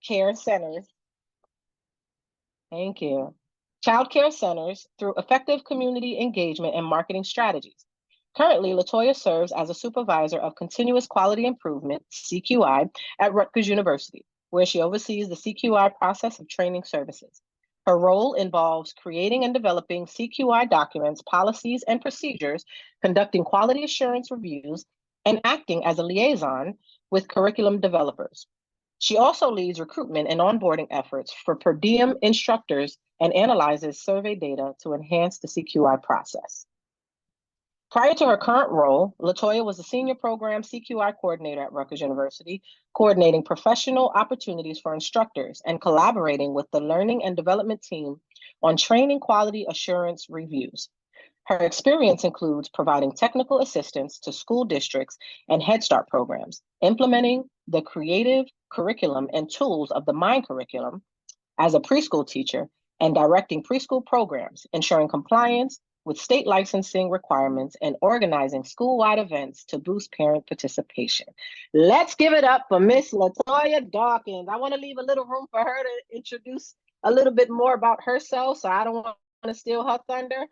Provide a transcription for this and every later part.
care centers. Thank you. Child care centers through effective community engagement and marketing strategies. Currently, Latoya serves as a supervisor of continuous quality improvement, CQI, at Rutgers University, where she oversees the CQI process of training services. Her role involves creating and developing CQI documents, policies, and procedures, conducting quality assurance reviews, and acting as a liaison with curriculum developers. She also leads recruitment and onboarding efforts for per diem instructors and analyzes survey data to enhance the CQI process. Prior to her current role, Latoya was the senior program CQI coordinator at Rutgers University, coordinating professional opportunities for instructors and collaborating with the learning and development team on training quality assurance reviews. Her experience includes providing technical assistance to school districts and Head Start programs, implementing the creative curriculum and tools of the MIND curriculum as a preschool teacher, and directing preschool programs, ensuring compliance with state licensing requirements, and organizing school-wide events to boost parent participation. Let's give it up for Miss Latoya Dawkins. I want to leave a little room for her to introduce a little bit more about herself, so I don't want to steal her thunder.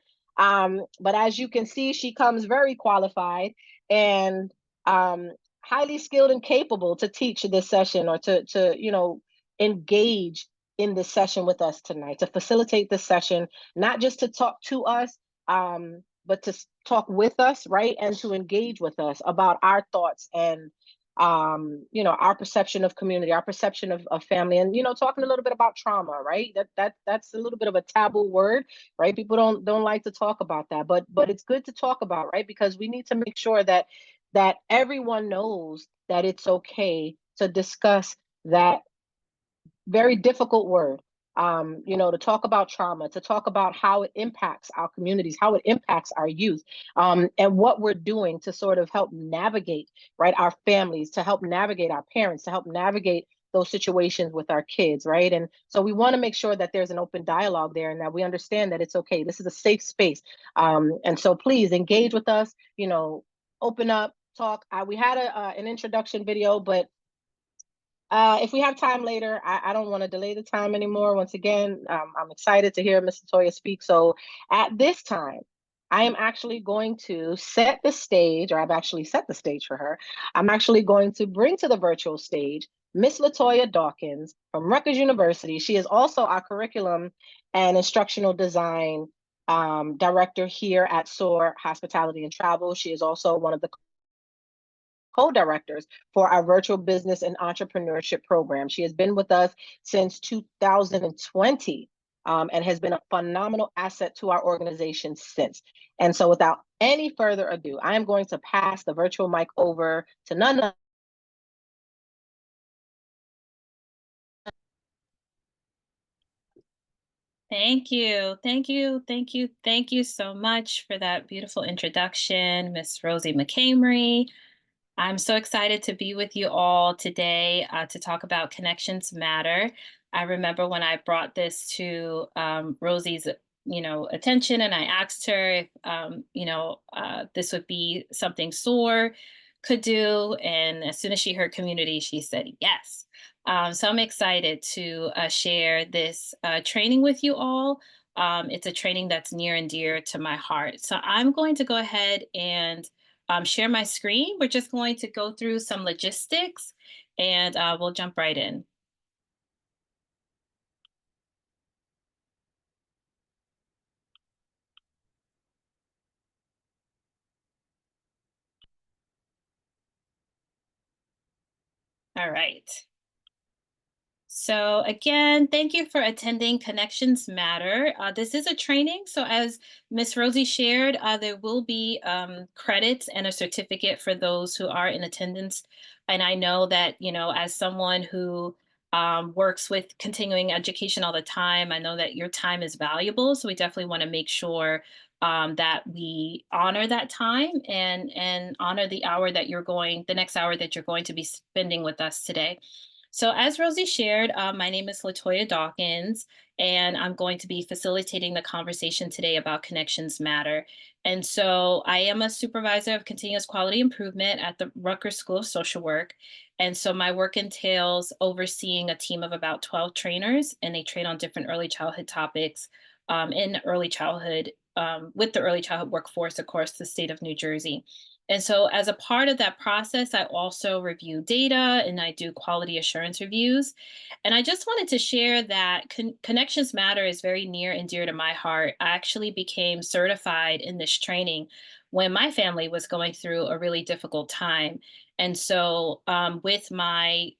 But as you can see, she comes very qualified and highly skilled and capable to teach this session or to engage in this session with us tonight, to facilitate this session, not just to talk to us, but to talk with us, right? And to engage with us about our thoughts and our perception of community, our perception of family, and talking a little bit about trauma, right? That's a little bit of a taboo word, right? People don't like to talk about that, but it's good to talk about, right? Because we need to make sure that everyone knows that it's okay to discuss that very difficult word. To talk about trauma, to talk about how it impacts our communities, how it impacts our youth, and what we're doing to sort of help navigate, right, our families, to help navigate our parents, to help navigate those situations with our kids, right? And so we want to make sure that there's an open dialogue there and that we understand that it's okay. This is a safe space. And so please engage with us, open up, talk. We had an introduction video, but if we have time later, I don't want to delay the time anymore. Once again, I'm excited to hear Ms. Latoya speak. So at this time, I am actually going to set the stage, or I've actually set the stage for her. I'm actually going to bring to the virtual stage Ms. Latoya Dawkins from Rutgers University. She is also our curriculum and instructional design director here at S.O.A.R Hospitality and Travel. She is also one of the co-directors for our virtual business and entrepreneurship program. She has been with us since 2020 and has been a phenomenal asset to our organization since. And so without any further ado, I am going to pass the virtual mic over to none other. Thank you. Thank you. Thank you. Thank you so much for that beautiful introduction, Miss Rosie McCamery. I'm so excited to be with you all today to talk about Connections Matter. I remember when I brought this to Rosie's, attention, and I asked her if, this would be something S.O.A.R could do. And as soon as she heard community, she said yes. So I'm excited to share this training with you all. It's a training that's near and dear to my heart. So I'm going to go ahead and share my screen. We're just going to go through some logistics and we'll jump right in. All right. So again, thank you for attending Connections Matter. This is a training. So as Miss Rosie shared, there will be credits and a certificate for those who are in attendance. And I know that, as someone who works with continuing education all the time, I know that your time is valuable. So we definitely want to make sure that we honor that time and honor the next hour that you're going to be spending with us today. So, as Rosie shared, my name is Latoya Dawkins, and I'm going to be facilitating the conversation today about Connections Matter. And so, I am a supervisor of continuous quality improvement at the Rutgers School of Social Work. And so, my work entails overseeing a team of about 12 trainers, and they train on different early childhood topics in early childhood, with the early childhood workforce across the state of New Jersey. And so, as a part of that process, I also review data and I do quality assurance reviews. And I just wanted to share that Connections Matter is very near and dear to my heart. I actually became certified in this training when my family was going through a really difficult time. And so, with my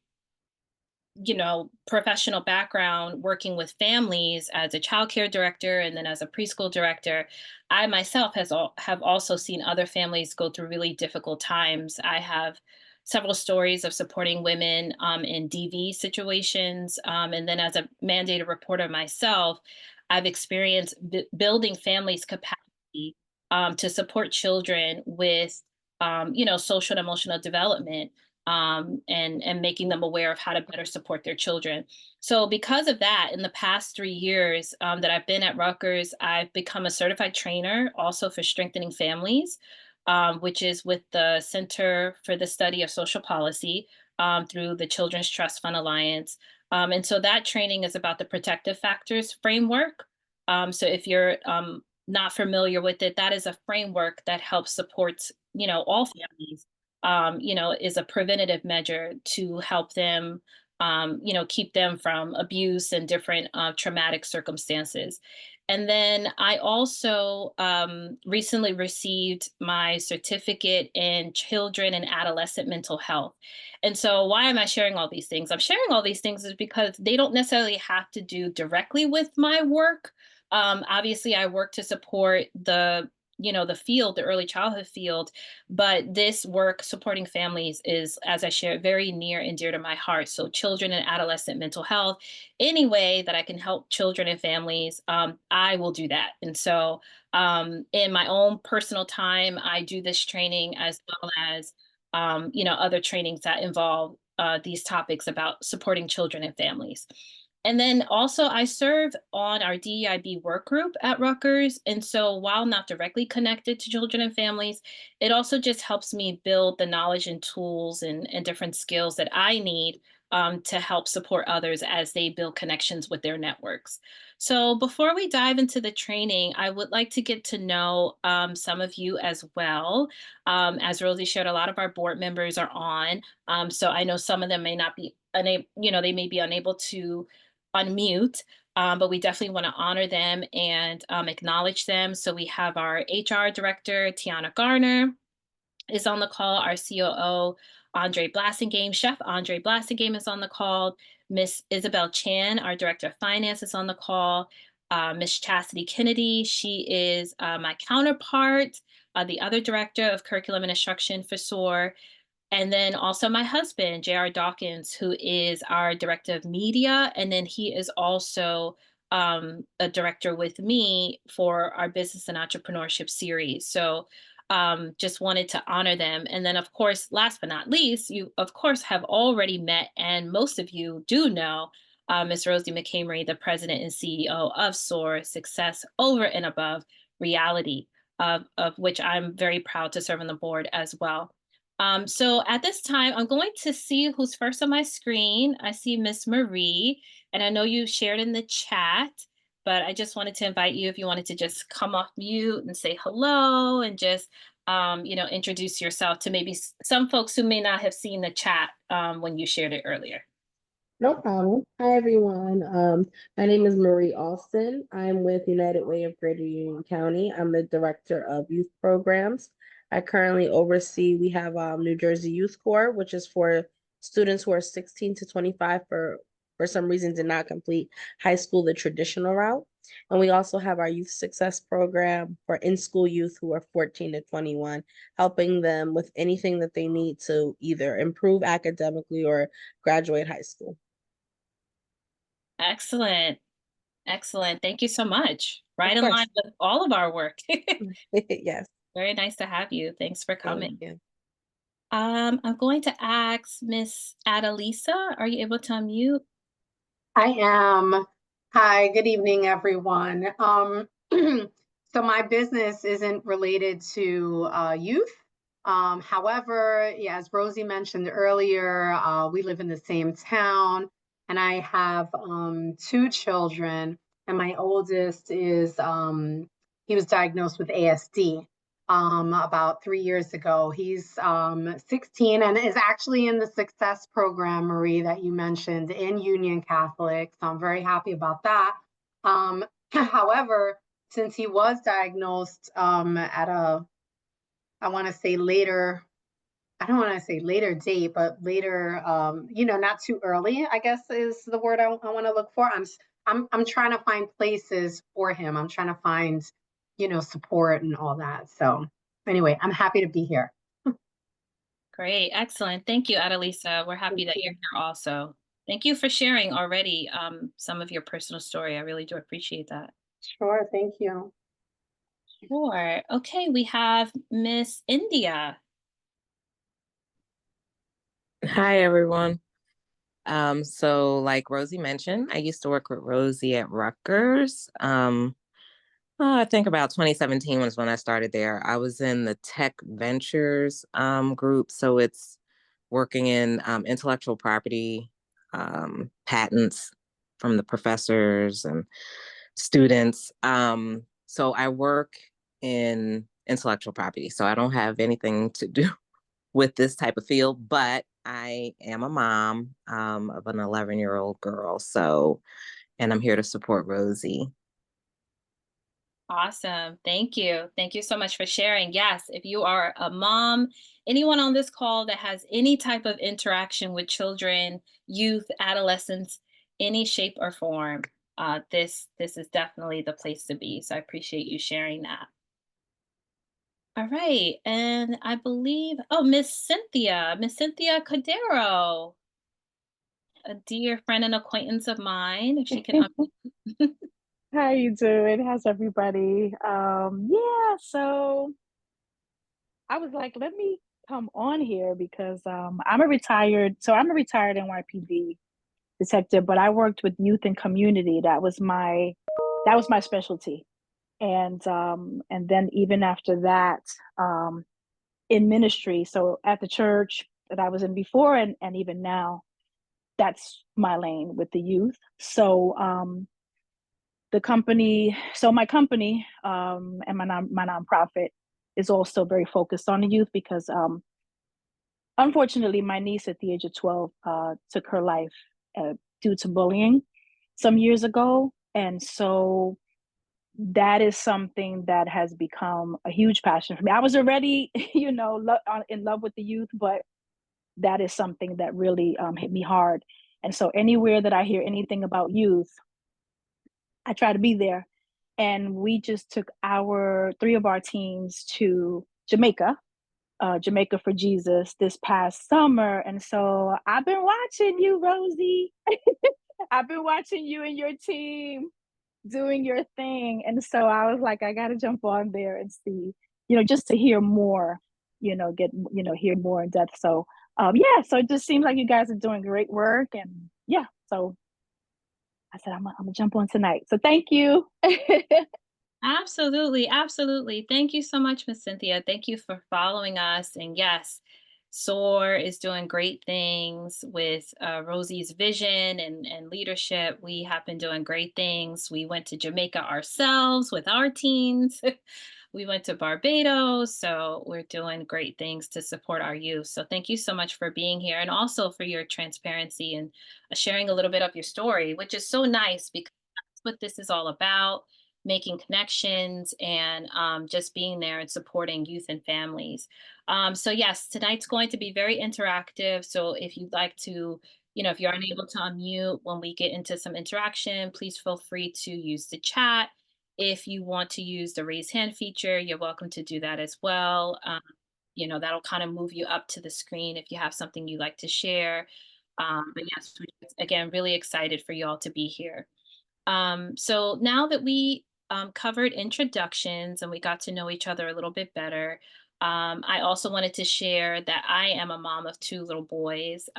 professional background working with families as a childcare director and then as a preschool director, I myself have also seen other families go through really difficult times. I have several stories of supporting women in DV situations. And then as a mandated reporter myself, I've experienced building families' capacity to support children with, social and emotional development, and making them aware of how to better support their children. So, because of that, in the past 3 years that I've been at Rutgers, I've become a certified trainer also for strengthening families, which is with the Center for the Study of Social Policy through the Children's Trust Fund Alliance. And so that training is about the protective factors framework. So, if you're not familiar with it, that is a framework that helps support, all families, is a preventative measure to help them, keep them from abuse and different traumatic circumstances. And then I also recently received my certificate in children and adolescent mental health. And so, why am I sharing all these things? I'm sharing all these things is because they don't necessarily have to do directly with my work. Obviously, I work to support the field, the early childhood field, but this work supporting families is, as I shared, very near and dear to my heart. So, children and adolescent mental health, any way that I can help children and families, I will do that. And so, in my own personal time, I do this training as well as, other trainings that involve these topics about supporting children and families. And then also, I serve on our DEIB work group at Rutgers. And so, while not directly connected to children and families, it also just helps me build the knowledge and tools and different skills that I need to help support others as they build connections with their networks. So, before we dive into the training, I would like to get to know some of you as well. As Rosie shared, a lot of our board members are on. So, I know some of them may not be unable, they may be unable to unmute, but we definitely want to honor them and acknowledge them. So we have our HR director, Tiana Garner, is on the call. Our COO, Andre Blassingame, Chef Andre Blassingame is on the call. Miss Isabel Chan, our director of finance, is on the call. Miss Chastity Kennedy, she is my counterpart, the other director of curriculum and instruction for S.O.A.R. And then also my husband, J.R. Dawkins, who is our director of media. And then he is also a director with me for our business and entrepreneurship series. So just wanted to honor them. And then, of course, last but not least, you, of course, have already met, and most of you do know Ms. Rosie McCamery, the president and CEO of S.O.A.R, Success Over and Above Reality, of which I'm very proud to serve on the board as well. So at this time, I'm going to see who's first on my screen. I see Miss Marie, and I know you shared in the chat, but I just wanted to invite you if you wanted to just come off mute and say hello and just, introduce yourself to maybe some folks who may not have seen the chat when you shared it earlier. No problem. Hi, everyone. My name is Marie Alston. I'm with United Way of Greater Union County. I'm the Director of Youth Programs. I currently oversee, we have New Jersey Youth Corps, which is for students who are 16 to 25 for some reason did not complete high school the traditional route. And we also have our Youth Success Program for in-school youth who are 14 to 21, helping them with anything that they need to either improve academically or graduate high school. Excellent. Excellent. Thank you so much. Of Right in line course. with all of our work. Yes, Very nice to have you. Thanks for thank coming. you. I'm going to ask Miss Adalisa, are you able to unmute? I am. Hi, good evening, everyone. So my business isn't related to youth. However, yeah, as Rosie mentioned earlier, we live in the same town, and I have two children, and my oldest is he was diagnosed with ASD about 3 years ago. He's 16 and is actually in the Success Program, Marie, that you mentioned in Union Catholic. So I'm very happy about that. However, since he was diagnosed at a, I want to say later, I don't want to say later date, but later, not too early, I guess is the word I want to look for. I'm trying to find places for him. I'm trying to find, support and all that. So anyway, I'm happy to be here. Great, excellent. Thank you, Adalisa. We're happy that you're here also. Thank you for sharing already some of your personal story. I really do appreciate that. Sure, thank you. Sure. Okay, we have Miss India. Hi, everyone. So like Rosie mentioned, I used to work with Rosie at Rutgers. I think about 2017 was when I started there. I was in the tech ventures group. So it's working in intellectual property, patents from the professors and students. So I work in intellectual property. So I don't have anything to do with this type of field, but I am a mom of an 11-year-old girl. So, and I'm here to support Rosie. Awesome. Thank you. Thank you so much for sharing. Yes, if you are a mom, anyone on this call that has any type of interaction with children, youth, adolescents, any shape or form, this is definitely the place to be. So I appreciate you sharing that. All right. And I believe, oh, Miss Cynthia Cordero, a dear friend and acquaintance of mine, if she can unmute. How you doing? How's everybody? Yeah, so I was like, let me come on here because I'm a retired NYPD detective, but I worked with youth and community. That was my specialty. And then even after that, in ministry, so at the church that I was in before and even now, that's my lane with the youth. So my company and my nonprofit is also very focused on the youth because unfortunately my niece at the age of 12 took her life due to bullying some years ago, and so that is something that has become a huge passion for me. I was already in love with the youth, but that is something that really hit me hard. And so anywhere that I hear anything about youth, I try to be there. And we just took three of our teams to Jamaica, Jamaica for Jesus this past summer. And so I've been watching you, Rosie. I've been watching you and your team doing your thing. And so I was like, I got to jump on there and see, just to hear more, hear more in depth. So, yeah, so it just seems like you guys are doing great work. And yeah, so I said, I'm gonna jump on tonight. So thank you. Absolutely, absolutely. Thank you so much, Miss Cynthia. Thank you for following us. And yes, S.O.A.R is doing great things with Rosie's vision and leadership. We have been doing great things. We went to Jamaica ourselves with our teams. We went to Barbados. So we're doing great things to support our youth. So thank you so much for being here and also for your transparency and sharing a little bit of your story, which is so nice because that's what this is all about, making connections and just being there and supporting youth and families. So yes, tonight's going to be very interactive. So if you'd like to, if you're unable to unmute when we get into some interaction, please feel free to use the chat. If you want to use the raise hand feature, you're welcome to do that as well. That'll kind of move you up to the screen if you have something you'd like to share. But yes, again, really excited for you all to be here. So now that we covered introductions and we got to know each other a little bit better, I also wanted to share that I am a mom of two little boys.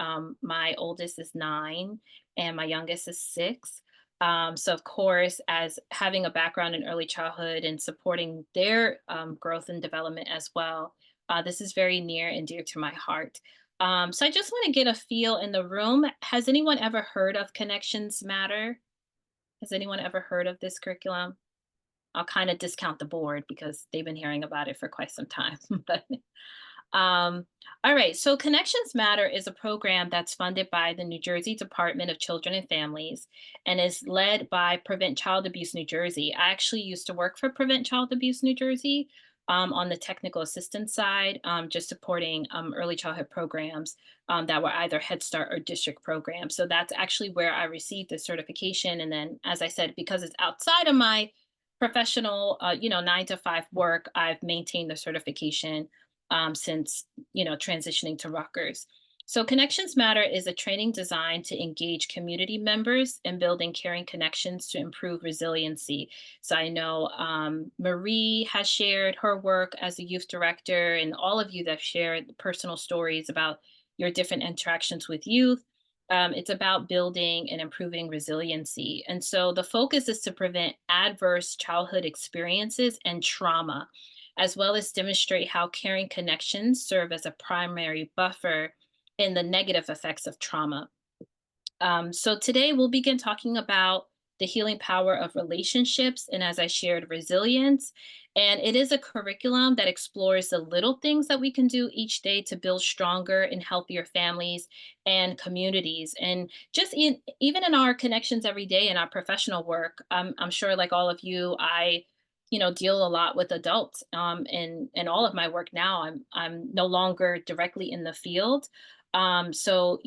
My oldest is 9 and my youngest is 6. So of course, as having a background in early childhood and supporting their growth and development as well, this is very near and dear to my heart. So I just want to get a feel in the room. Has anyone ever heard of Connections Matter? Has anyone ever heard of this curriculum? I'll kind of discount the board because they've been hearing about it for quite some time. But all right, so Connections Matter is a program that's funded by the New Jersey Department of Children and Families and is led by Prevent Child Abuse New Jersey. I actually used to work for Prevent Child Abuse New Jersey on the technical assistance side, just supporting early childhood programs that were either Head Start or district programs. So that's actually where I received the certification. And then, as I said, because it's outside of my professional, 9 to 5 work, I've maintained the certification since transitioning to Rutgers. So Connections Matter is a training designed to engage community members in building caring connections to improve resiliency. So I know Marie has shared her work as a youth director, and all of you that shared personal stories about your different interactions with youth. It's about building and improving resiliency. And so the focus is to prevent adverse childhood experiences and trauma, as well as demonstrate how caring connections serve as a primary buffer in the negative effects of trauma. So today we'll begin talking about the healing power of relationships, and as I shared, resilience. And it is a curriculum that explores the little things that we can do each day to build stronger and healthier families and communities. And just even in our connections every day in our professional work, I'm sure, like all of you, I deal a lot with adults. In all of my work now, I'm no longer directly in the field, so,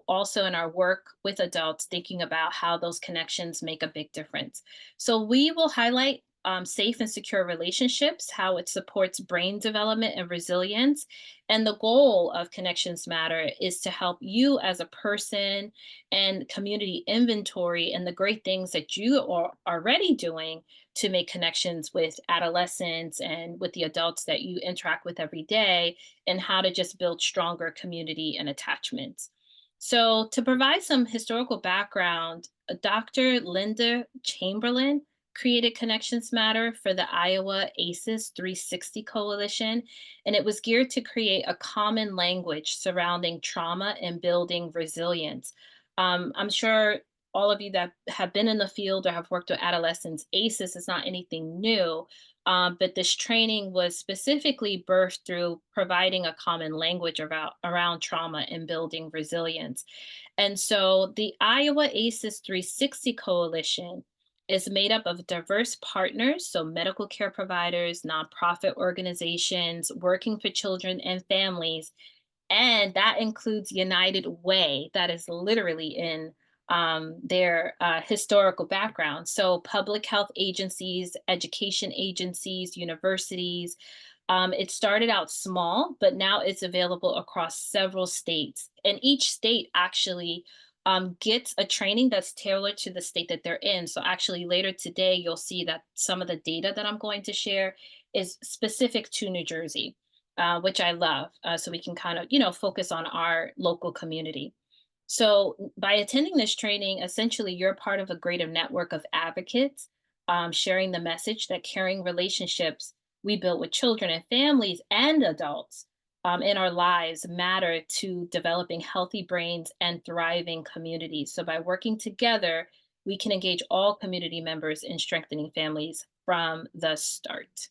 also in our work with adults, thinking about how those connections make a big difference. So we will highlight safe and secure relationships, how it supports brain development and resilience. And the goal of Connections Matter is to help you as a person and community inventory and the great things that you are already doing to make connections with adolescents and with the adults that you interact with every day, and how to just build stronger community and attachments. So, to provide some historical background, Dr. Linda Chamberlain created Connections Matter for the Iowa ACEs 360 Coalition, and it was geared to create a common language surrounding trauma and building resilience. I'm sure all of you that have been in the field or have worked with adolescents, ACEs is not anything new. But this training was specifically birthed through providing a common language around trauma and building resilience. And so the Iowa ACEs 360 Coalition is made up of diverse partners, so medical care providers, nonprofit organizations, working for children and families, and that includes United Way, that is literally in their historical background. So, public health agencies, education agencies, universities. It started out small, but now it's available across several states. And each state actually gets a training that's tailored to the state that they're in. So, actually, later today, you'll see that some of the data that I'm going to share is specific to New Jersey, which I love. So we can kind of, focus on our local community. So by attending this training, essentially you're part of a greater network of advocates, sharing the message that caring relationships we build with children and families and adults in our lives matter to developing healthy brains and thriving communities. So by working together, we can engage all community members in strengthening families from the start.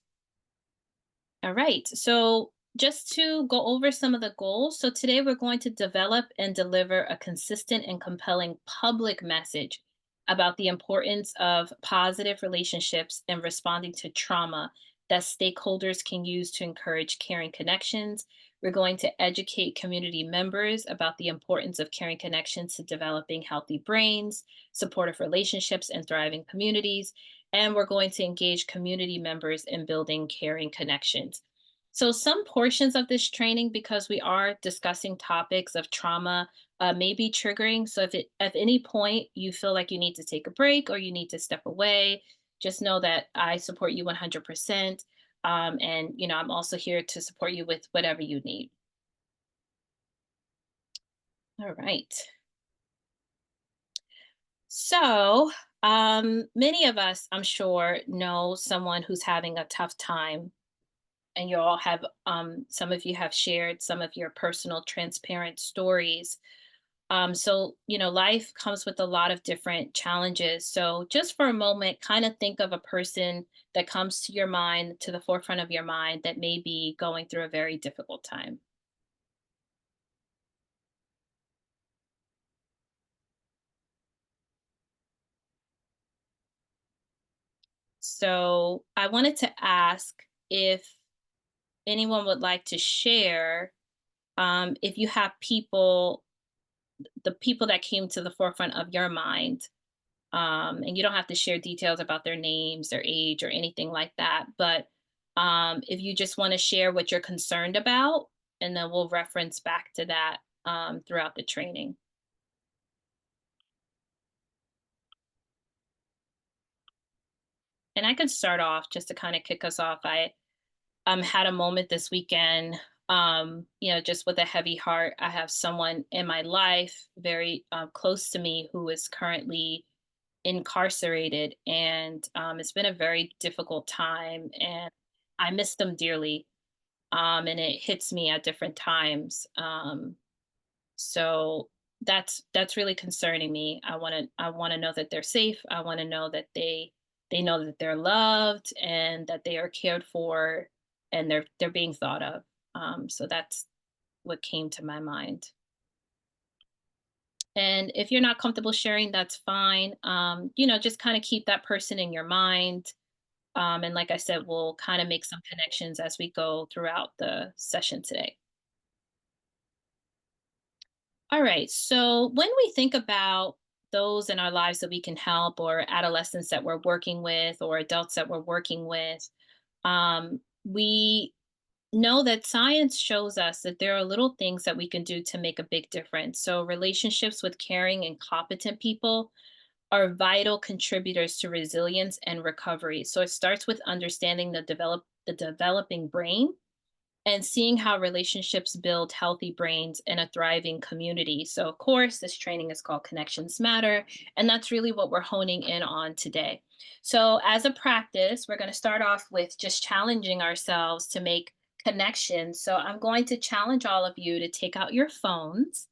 All right, so just to go over some of the goals. So today we're going to develop and deliver a consistent and compelling public message about the importance of positive relationships and responding to trauma that stakeholders can use to encourage caring connections. We're going to educate community members about the importance of caring connections to developing healthy brains, supportive relationships, and thriving communities. And we're going to engage community members in building caring connections. So some portions of this training, because we are discussing topics of trauma, may be triggering. So if at any point you feel like you need to take a break or you need to step away, just know that I support you 100%. And, I'm also here to support you with whatever you need. All right. So, many of us, I'm sure, know someone who's having a tough time, and you all have, some of you have shared some of your personal, transparent stories. So, life comes with a lot of different challenges. So, just for a moment, kind of think of a person that comes to your mind, to the forefront of your mind, that may be going through a very difficult time. So, I wanted to ask if anyone would like to share, if you have people, the people that came to the forefront of your mind. And you don't have to share details about their names, their age, or anything like that. But if you just want to share what you're concerned about, and then we'll reference back to that throughout the training. And I can start off just to kind of kick us off. I had a moment this weekend, just with a heavy heart. I have someone in my life very close to me who is currently incarcerated, and it's been a very difficult time, and I miss them dearly. And it hits me at different times. So that's really concerning me. I want to know that they're safe. I want to know that they know that they're loved and that they are cared for, and they're being thought of. So that's what came to my mind. And if you're not comfortable sharing, that's fine. Just kind of keep that person in your mind. And like I said, we'll kind of make some connections as we go throughout the session today. All right. So when we think about those in our lives that we can help, or adolescents that we're working with, or adults that we're working with, we know that science shows us that there are little things that we can do to make a big difference. So relationships with caring and competent people are vital contributors to resilience and recovery. So it starts with understanding the developing brain, and seeing how relationships build healthy brains and a thriving community. So, of course, this training is called Connections Matter, and that's really what we're honing in on today. So, as a practice, we're going to start off with just challenging ourselves to make connections. So, I'm going to challenge all of you to take out your phones,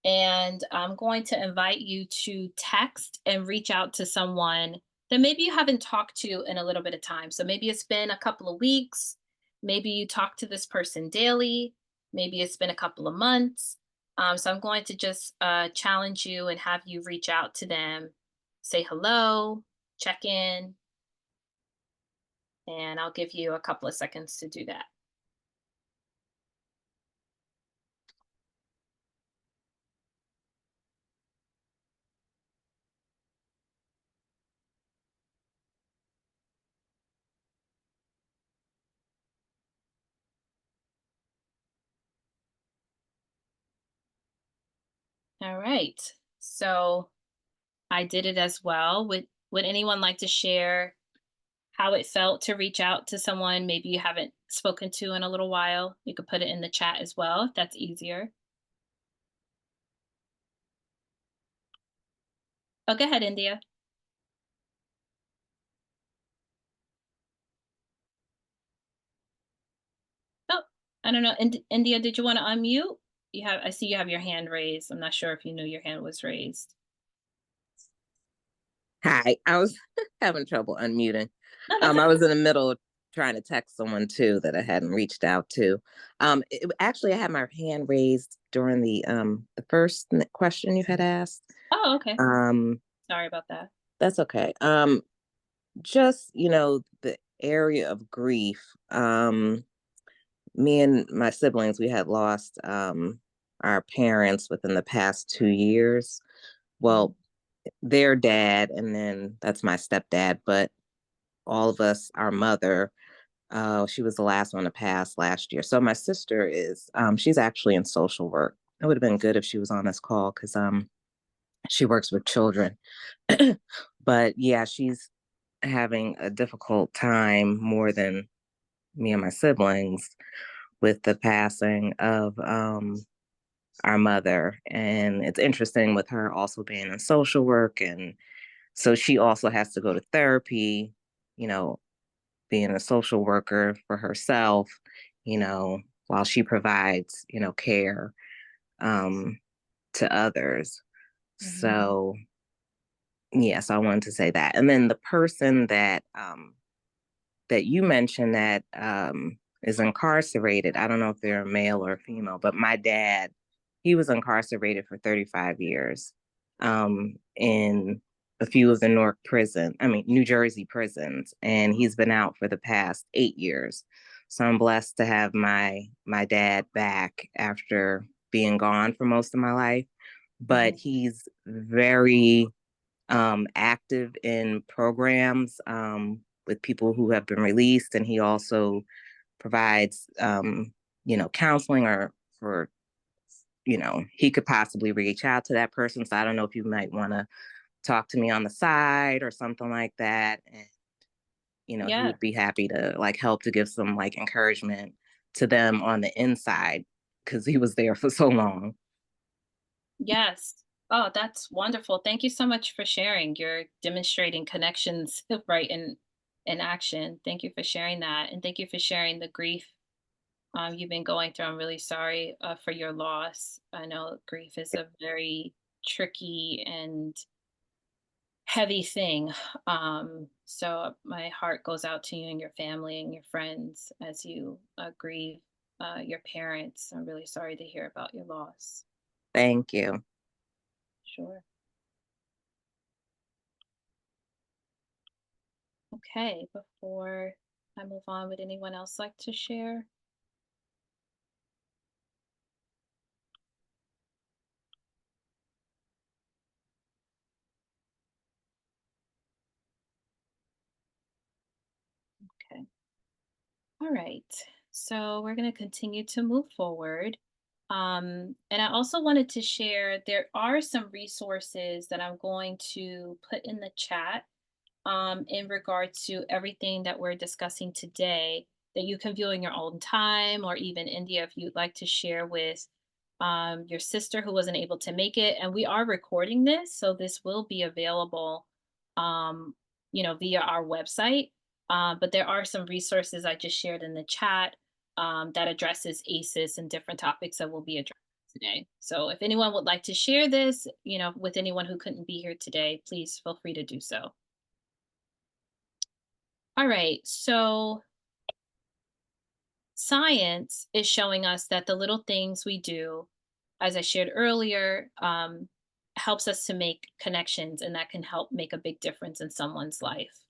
and I'm going to invite you to text and reach out to someone that maybe you haven't talked to in a little bit of time. So maybe it's been a couple of weeks. Maybe you talk to this person daily. Maybe it's been a couple of months. So I'm going to just challenge you and have you reach out to them, say hello, check in, and I'll give you a couple of seconds to do that. All right. So I did it as well. Would anyone like to share how it felt to reach out to someone maybe you haven't spoken to in a little while? You could put it in the chat as well if that's easier. Oh, go ahead, India. Oh, I don't know. India, did you want to unmute? I see you have your hand raised. I'm not sure if you knew your hand was raised. Hi, I was having trouble unmuting. No, that's I was in the middle of trying to text someone too that I hadn't reached out to. Actually, I had my hand raised during the first question you had asked. Oh, okay. Um, Sorry about that. that's okay. Just the area of grief. Me and my siblings, we had lost our parents within the past 2 years. Well, their dad, and then that's my stepdad, but all of us, our mother, she was the last one to pass last year. So my sister is, she's actually in social work. It would have been good if she was on this call because she works with children. But yeah, she's having a difficult time more than me and my siblings with the passing of our mother. And it's interesting with her also being in social work. And so she also has to go to therapy, you know, being a social worker for herself, you know, while she provides, you know, care um, to others. So, yes, I wanted to say that. And then the person that you mentioned that is incarcerated. I don't know if they're a male or a female, but my dad, he was incarcerated for 35 years in a few of the New Jersey prisons, and he's been out for the past 8 years. So I'm blessed to have my dad back after being gone for most of my life. But he's very active in programs with people who have been released, and he also provides, you know, counseling or for, you know, he could possibly reach out to that person. So I don't know if you might want to talk to me on the side or something like that, and you know, he Yeah. would be happy to like help to give some like encouragement to them on the inside because he was there for so long. Yes. Oh, that's wonderful. Thank you so much for sharing. You're demonstrating connections right in action. Thank you for sharing that. And thank you for sharing the grief you've been going through. I'm really sorry for your loss. I know grief is a very tricky and heavy thing. So my heart goes out to you and your family and your friends as you grieve your parents. I'm really sorry to hear about your loss. Thank you. Sure. Okay, before I move on, would anyone else like to share? Okay. All right. So we're going to continue to move forward. And I also wanted to share there are some resources that I'm going to put in the chat in regard to everything that we're discussing today that you can view in your own time, or even India, if you'd like to share with your sister who wasn't able to make it. And we are recording this, so this will be available, um, via our website. But there are some resources I just shared in the chat that addresses ACEs and different topics that will be addressed today. So if anyone would like to share this, with anyone who couldn't be here today, please feel free to do so. All right, so science is showing us that the little things we do, as I shared earlier, helps us to make connections, and that can help make a big difference in someone's life.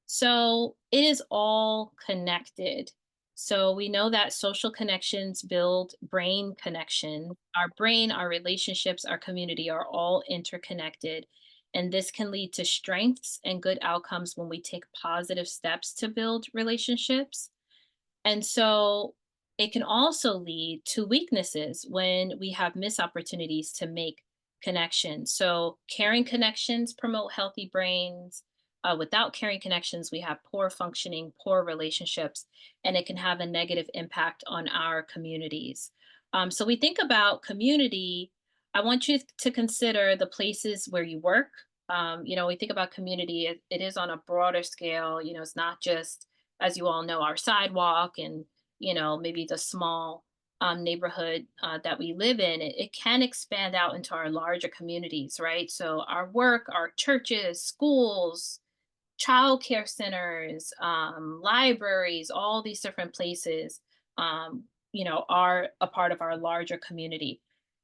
So it is all connected. So we know that social connections build brain connection. Our brain, our relationships, our community are all interconnected. And this can lead to strengths and good outcomes when we take positive steps to build relationships. And so it can also lead to weaknesses when we have missed opportunities to make connections. So caring connections promote healthy brains. Without caring connections, we have poor functioning, poor relationships, and it can have a negative impact on our communities. So we think about community. I want you to consider the places where you work. We think about community, it is on a broader scale. It's not just, as you all know, our sidewalk and, maybe the small neighborhood that we live in. It can expand out into our larger communities, right? So our work, our churches, schools, childcare centers, libraries, all these different places, are a part of our larger community.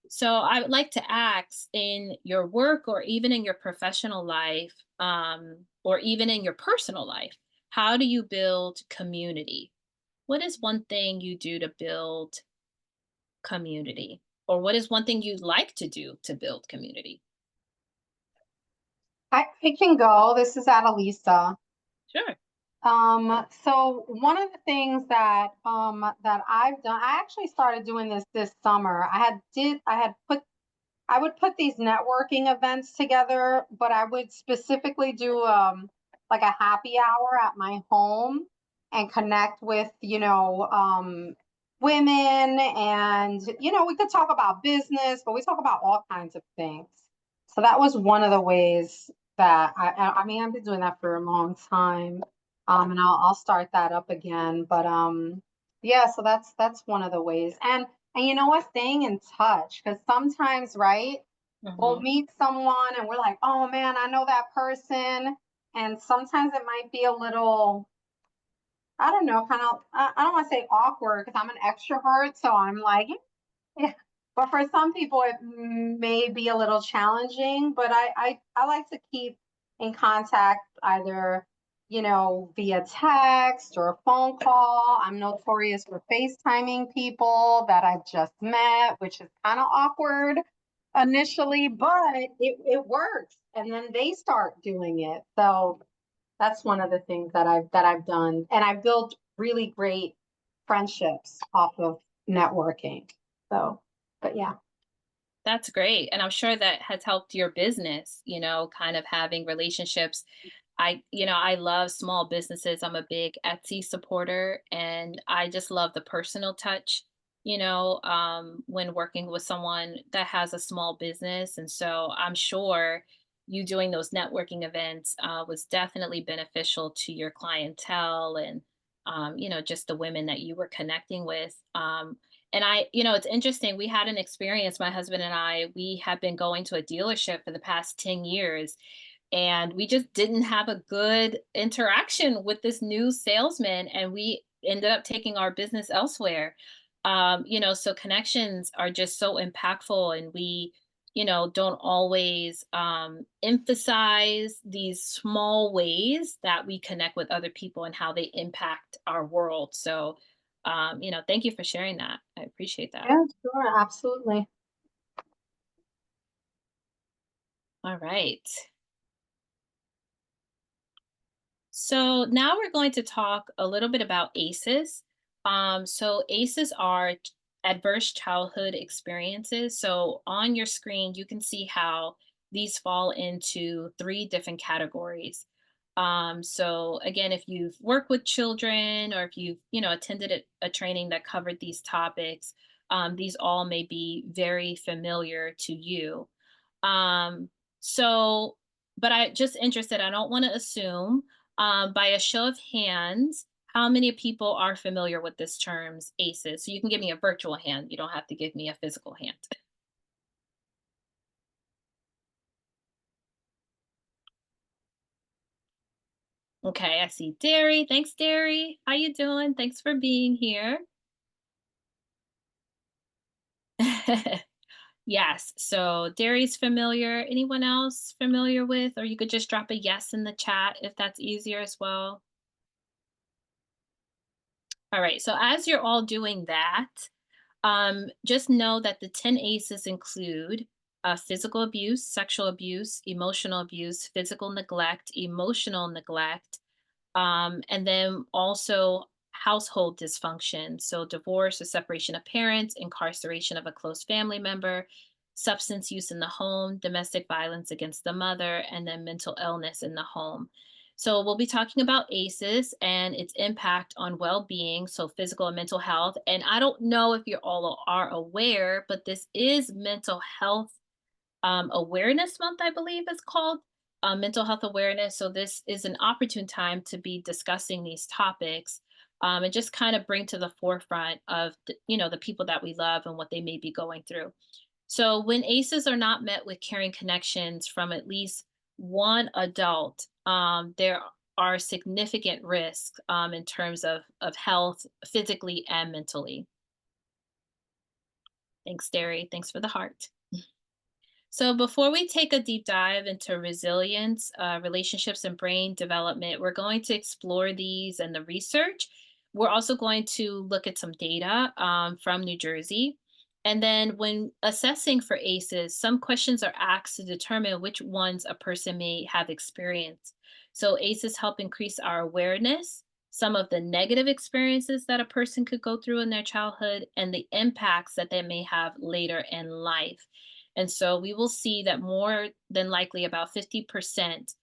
So I would like to ask, in your work or even in your professional life, or even in your personal life, how do you build community? What is one thing you do to build community? Or what is one thing you'd like to do to build community? I can go. This is Adelisa. Sure. So one of the things that I've done, I actually started doing this summer. I would put these networking events together, but I would specifically do like a happy hour at my home and connect with, women. And, we could talk about business, but we talk about all kinds of things. So that was one of the ways that I mean, I've been doing that for a long time. And I'll start that up again. But yeah, so that's one of the ways. And you know what, staying in touch, because sometimes, right, we'll meet someone and we're like, oh man, I know that person. And sometimes it might be a little, I don't know, kind of, I don't want to say awkward because I'm an extrovert. So I'm like, yeah. But for some people, it may be a little challenging. But I like to keep in contact either, via text or a phone call. I'm notorious for FaceTiming people that I've just met, which is kind of awkward initially, but it works. And then they start doing it. So that's one of the things that I've done. And I've built really great friendships off of networking. So, but yeah. That's great. And I'm sure that has helped your business, kind of having relationships. I love small businesses. I'm a big Etsy supporter, and I just love the personal touch, when working with someone that has a small business. And so I'm sure you doing those networking events was definitely beneficial to your clientele and, just the women that you were connecting with. And it's interesting. We had an experience, my husband and we have been going to a dealership for the past 10 years, and we just didn't have a good interaction with this new salesman, and we ended up taking our business elsewhere. So connections are just so impactful, and we, don't always emphasize these small ways that we connect with other people and how they impact our world. So, thank you for sharing that. I appreciate that. Yeah, sure, absolutely. All right. So now we're going to talk a little bit about ACEs. So ACEs are adverse childhood experiences. So on your screen, you can see how these fall into three different categories. So again, if you've worked with children or if you've, attended a training that covered these topics, these all may be very familiar to you. Um, so, but I just interested, I don't want to assume, by a show of hands, how many people are familiar with this terms ACEs? So you can give me a virtual hand. You don't have to give me a physical hand. Okay, I see Derry. Thanks, Derry. How you doing? Thanks for being here. Yes, so Derry's familiar. Anyone else familiar with? Or you could just drop a yes in the chat if that's easier as well. All right, so as you're all doing that, just know that the 10 ACEs include physical abuse, sexual abuse, emotional abuse, physical neglect, emotional neglect, and then also household dysfunction. So, divorce or separation of parents, incarceration of a close family member, substance use in the home, domestic violence against the mother, and then mental illness in the home. So, we'll be talking about ACEs and its impact on well being, so physical and mental health. And I don't know if you all are aware, but this is Mental Health Awareness Month, I believe it's called, mental health awareness. So this is an opportune time to be discussing these topics, and just kind of bring to the forefront of the people that we love and what they may be going through. So when ACEs are not met with caring connections from at least one adult, there are significant risks in terms of health, physically and mentally. Thanks, Derry. Thanks for the heart. So before we take a deep dive into resilience, relationships, and brain development, we're going to explore these and the research. We're also going to look at some data from New Jersey. And then when assessing for ACEs, some questions are asked to determine which ones a person may have experienced. So ACEs help increase our awareness, some of the negative experiences that a person could go through in their childhood, and the impacts that they may have later in life. And so we will see that more than likely about 50%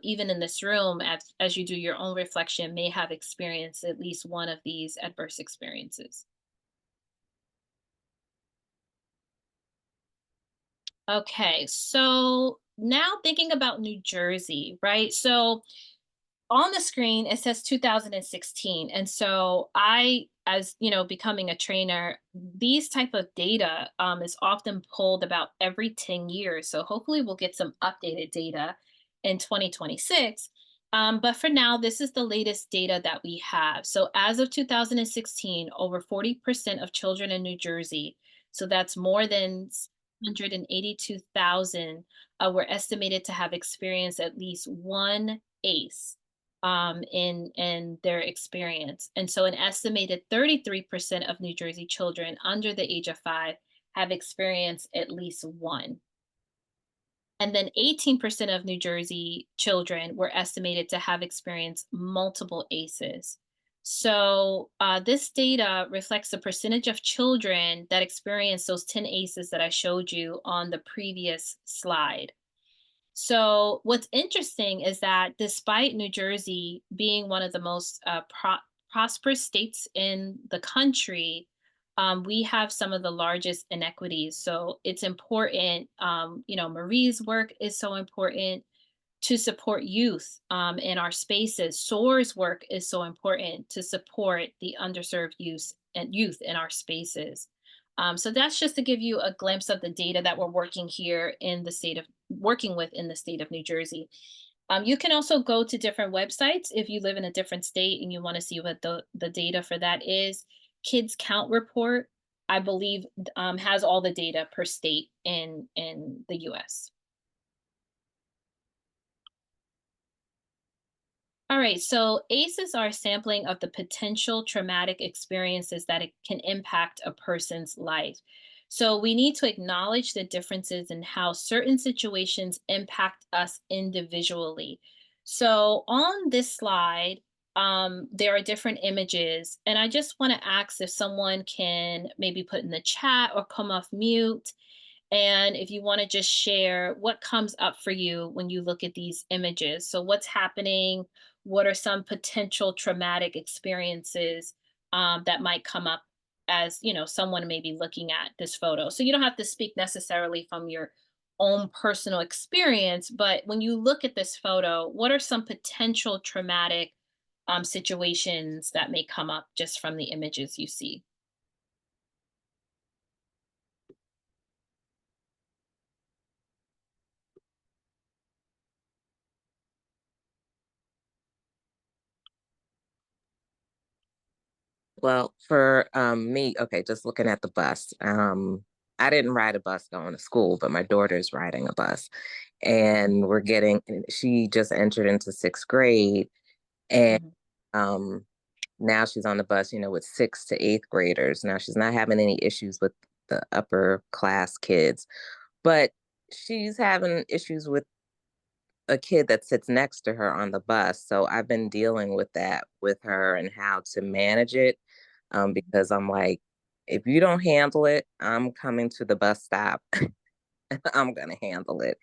even in this room, as you do your own reflection, may have experienced at least one of these adverse experiences. Okay, so now thinking about New Jersey, right? So on the screen it says 2016, and so I, as you know, becoming a trainer, these type of data is often pulled about every 10 years, so hopefully we'll get some updated data in 2026. But for now, this is the latest data that we have. So as of 2016, over 40% of children in New Jersey, so that's more than 182,000, were estimated to have experienced at least one ACE in their experience. And so an estimated 33% of New Jersey children under the age of 5 have experienced at least one. And then 18% of New Jersey children were estimated to have experienced multiple ACEs. So this data reflects the percentage of children that experience those 10 ACEs that I showed you on the previous slide. So what's interesting is that despite New Jersey being one of the most prosperous states in the country, we have some of the largest inequities. So it's important, you know, Marie's work is so important to support youth in our spaces. S.O.A.R's work is so important to support the underserved youth in our spaces. So that's just to give you a glimpse of the data that we're working here in the state of working with in the state of New Jersey. You can also go to different websites if you live in a different state and you want to see what the data for that is. Kids Count Report, I believe, has all the data per state in the US. All right, so ACEs are a sampling of the potential traumatic experiences that it can impact a person's life. So we need to acknowledge the differences in how certain situations impact us individually. So on this slide, there are different images, and I just want to ask if someone can maybe put in the chat or come off mute. And if you want to just share what comes up for you when you look at these images. So what's happening? What are some potential traumatic experiences that might come up as, you know, someone may be looking at this photo? So you don't have to speak necessarily from your own personal experience, but when you look at this photo, what are some potential traumatic situations that may come up just from the images you see? Well, for me, okay, just looking at the bus. I didn't ride a bus going to school, but my daughter's riding a bus, and she just entered into sixth grade, and Mhm. um, now she's on the bus, you know, with sixth to eighth graders. Now she's not having any issues with the upper class kids, but she's having issues with a kid that sits next to her on the bus. So I've been dealing with that with her and how to manage it, because I'm like, if you don't handle it, I'm coming to the bus stop. I'm gonna handle it.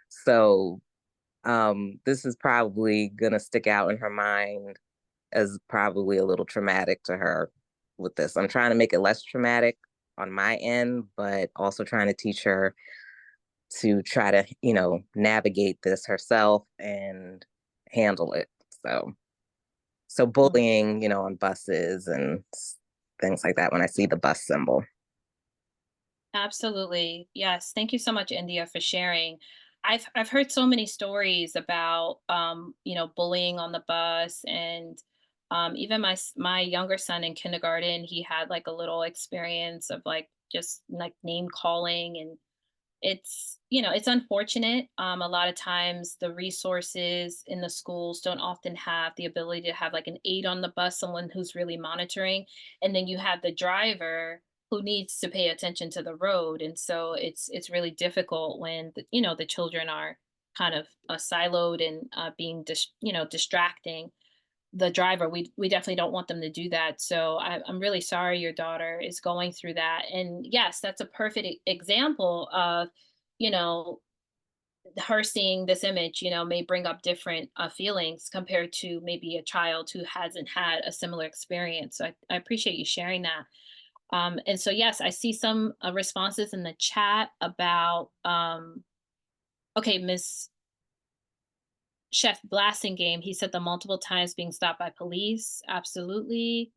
So this is probably gonna stick out in her mind as probably a little traumatic to her with this. I'm trying to make it less traumatic on my end, but also trying to teach her to try to, you know, navigate this herself and handle it. So Mm. bullying, you know, on buses and things like that when I see the bus symbol. Absolutely. Yes. Thank you so much, India, for sharing. I've heard so many stories about you know, bullying on the bus, and even my younger son in kindergarten, he had like a little experience of like just like name calling, and it's, you know, it's unfortunate. A lot of times the resources in the schools don't often have the ability to have like an aide on the bus, someone who's really monitoring. And then you have the driver who needs to pay attention to the road. And so it's really difficult when you know, the children are kind of siloed and being you know, distracting the driver. We definitely don't want them to do that. So I'm really sorry your daughter is going through that. And yes, that's a perfect example of, you know, her seeing this image, may bring up different feelings compared to maybe a child who hasn't had a similar experience. So I appreciate you sharing that. And so, yes, I see some responses in the chat about, okay, Miss Chef Blasting Game. He said the multiple times being stopped by police. Absolutely.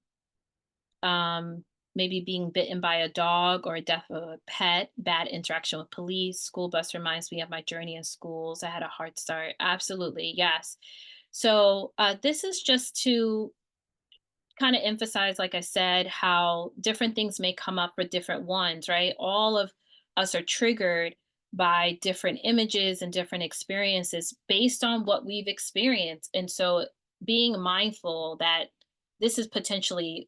Maybe being bitten by a dog or a death of a pet, bad interaction with police. School bus reminds me of my journey in schools. I had a hard start. Absolutely. Yes. So this is just to kind of emphasize, like I said, how different things may come up for different ones, right? All of us are triggered by different images and different experiences based on what we've experienced. And so being mindful that this is potentially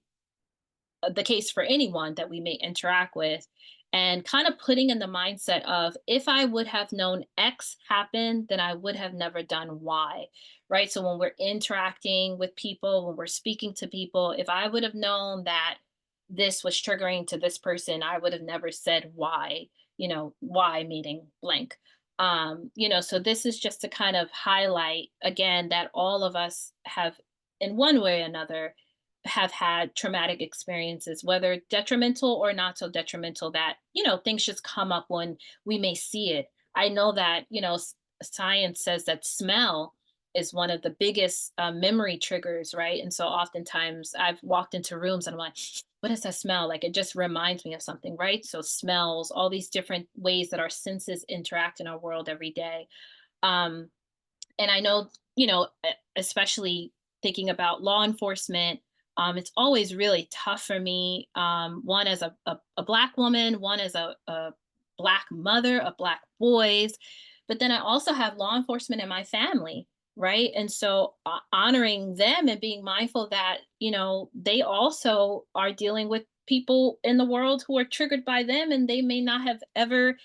the case for anyone that we may interact with, and kind of putting in the mindset of, if I would have known X happened, then I would have never done Y, right? So when we're interacting with people, when we're speaking to people, if I would have known that this was triggering to this person, I would have never said Y, Y meaning blank. So this is just to kind of highlight again that all of us have, in one way or another, have had traumatic experiences, whether detrimental or not so detrimental, that, things just come up when we may see it. I know that, science says that smell is one of the biggest memory triggers, right? And so oftentimes I've walked into rooms and I'm like, what does that smell? Like, it just reminds me of something, right? So smells, all these different ways that our senses interact in our world every day. Um, and I know, especially thinking about law enforcement, it's always really tough for me. One as a Black woman, one as a Black mother of Black boys, but then I also have law enforcement in my family, right? And so honoring them and being mindful that, they also are dealing with people in the world who are triggered by them, and they may not have ever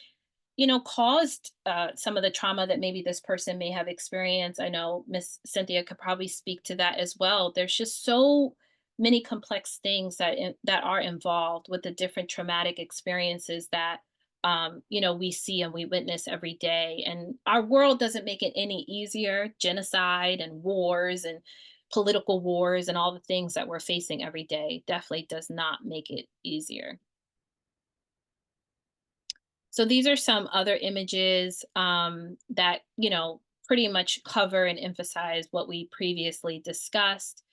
caused some of the trauma that maybe this person may have experienced. I know Miss Cynthia could probably speak to that as well. There's just so many complex things that are involved with the different traumatic experiences that we see and we witness every day. And our world doesn't make it any easier. Genocide and wars and political wars and all the things that we're facing every day definitely does not make it easier. So these are some other images that, pretty much cover and emphasize what we previously discussed,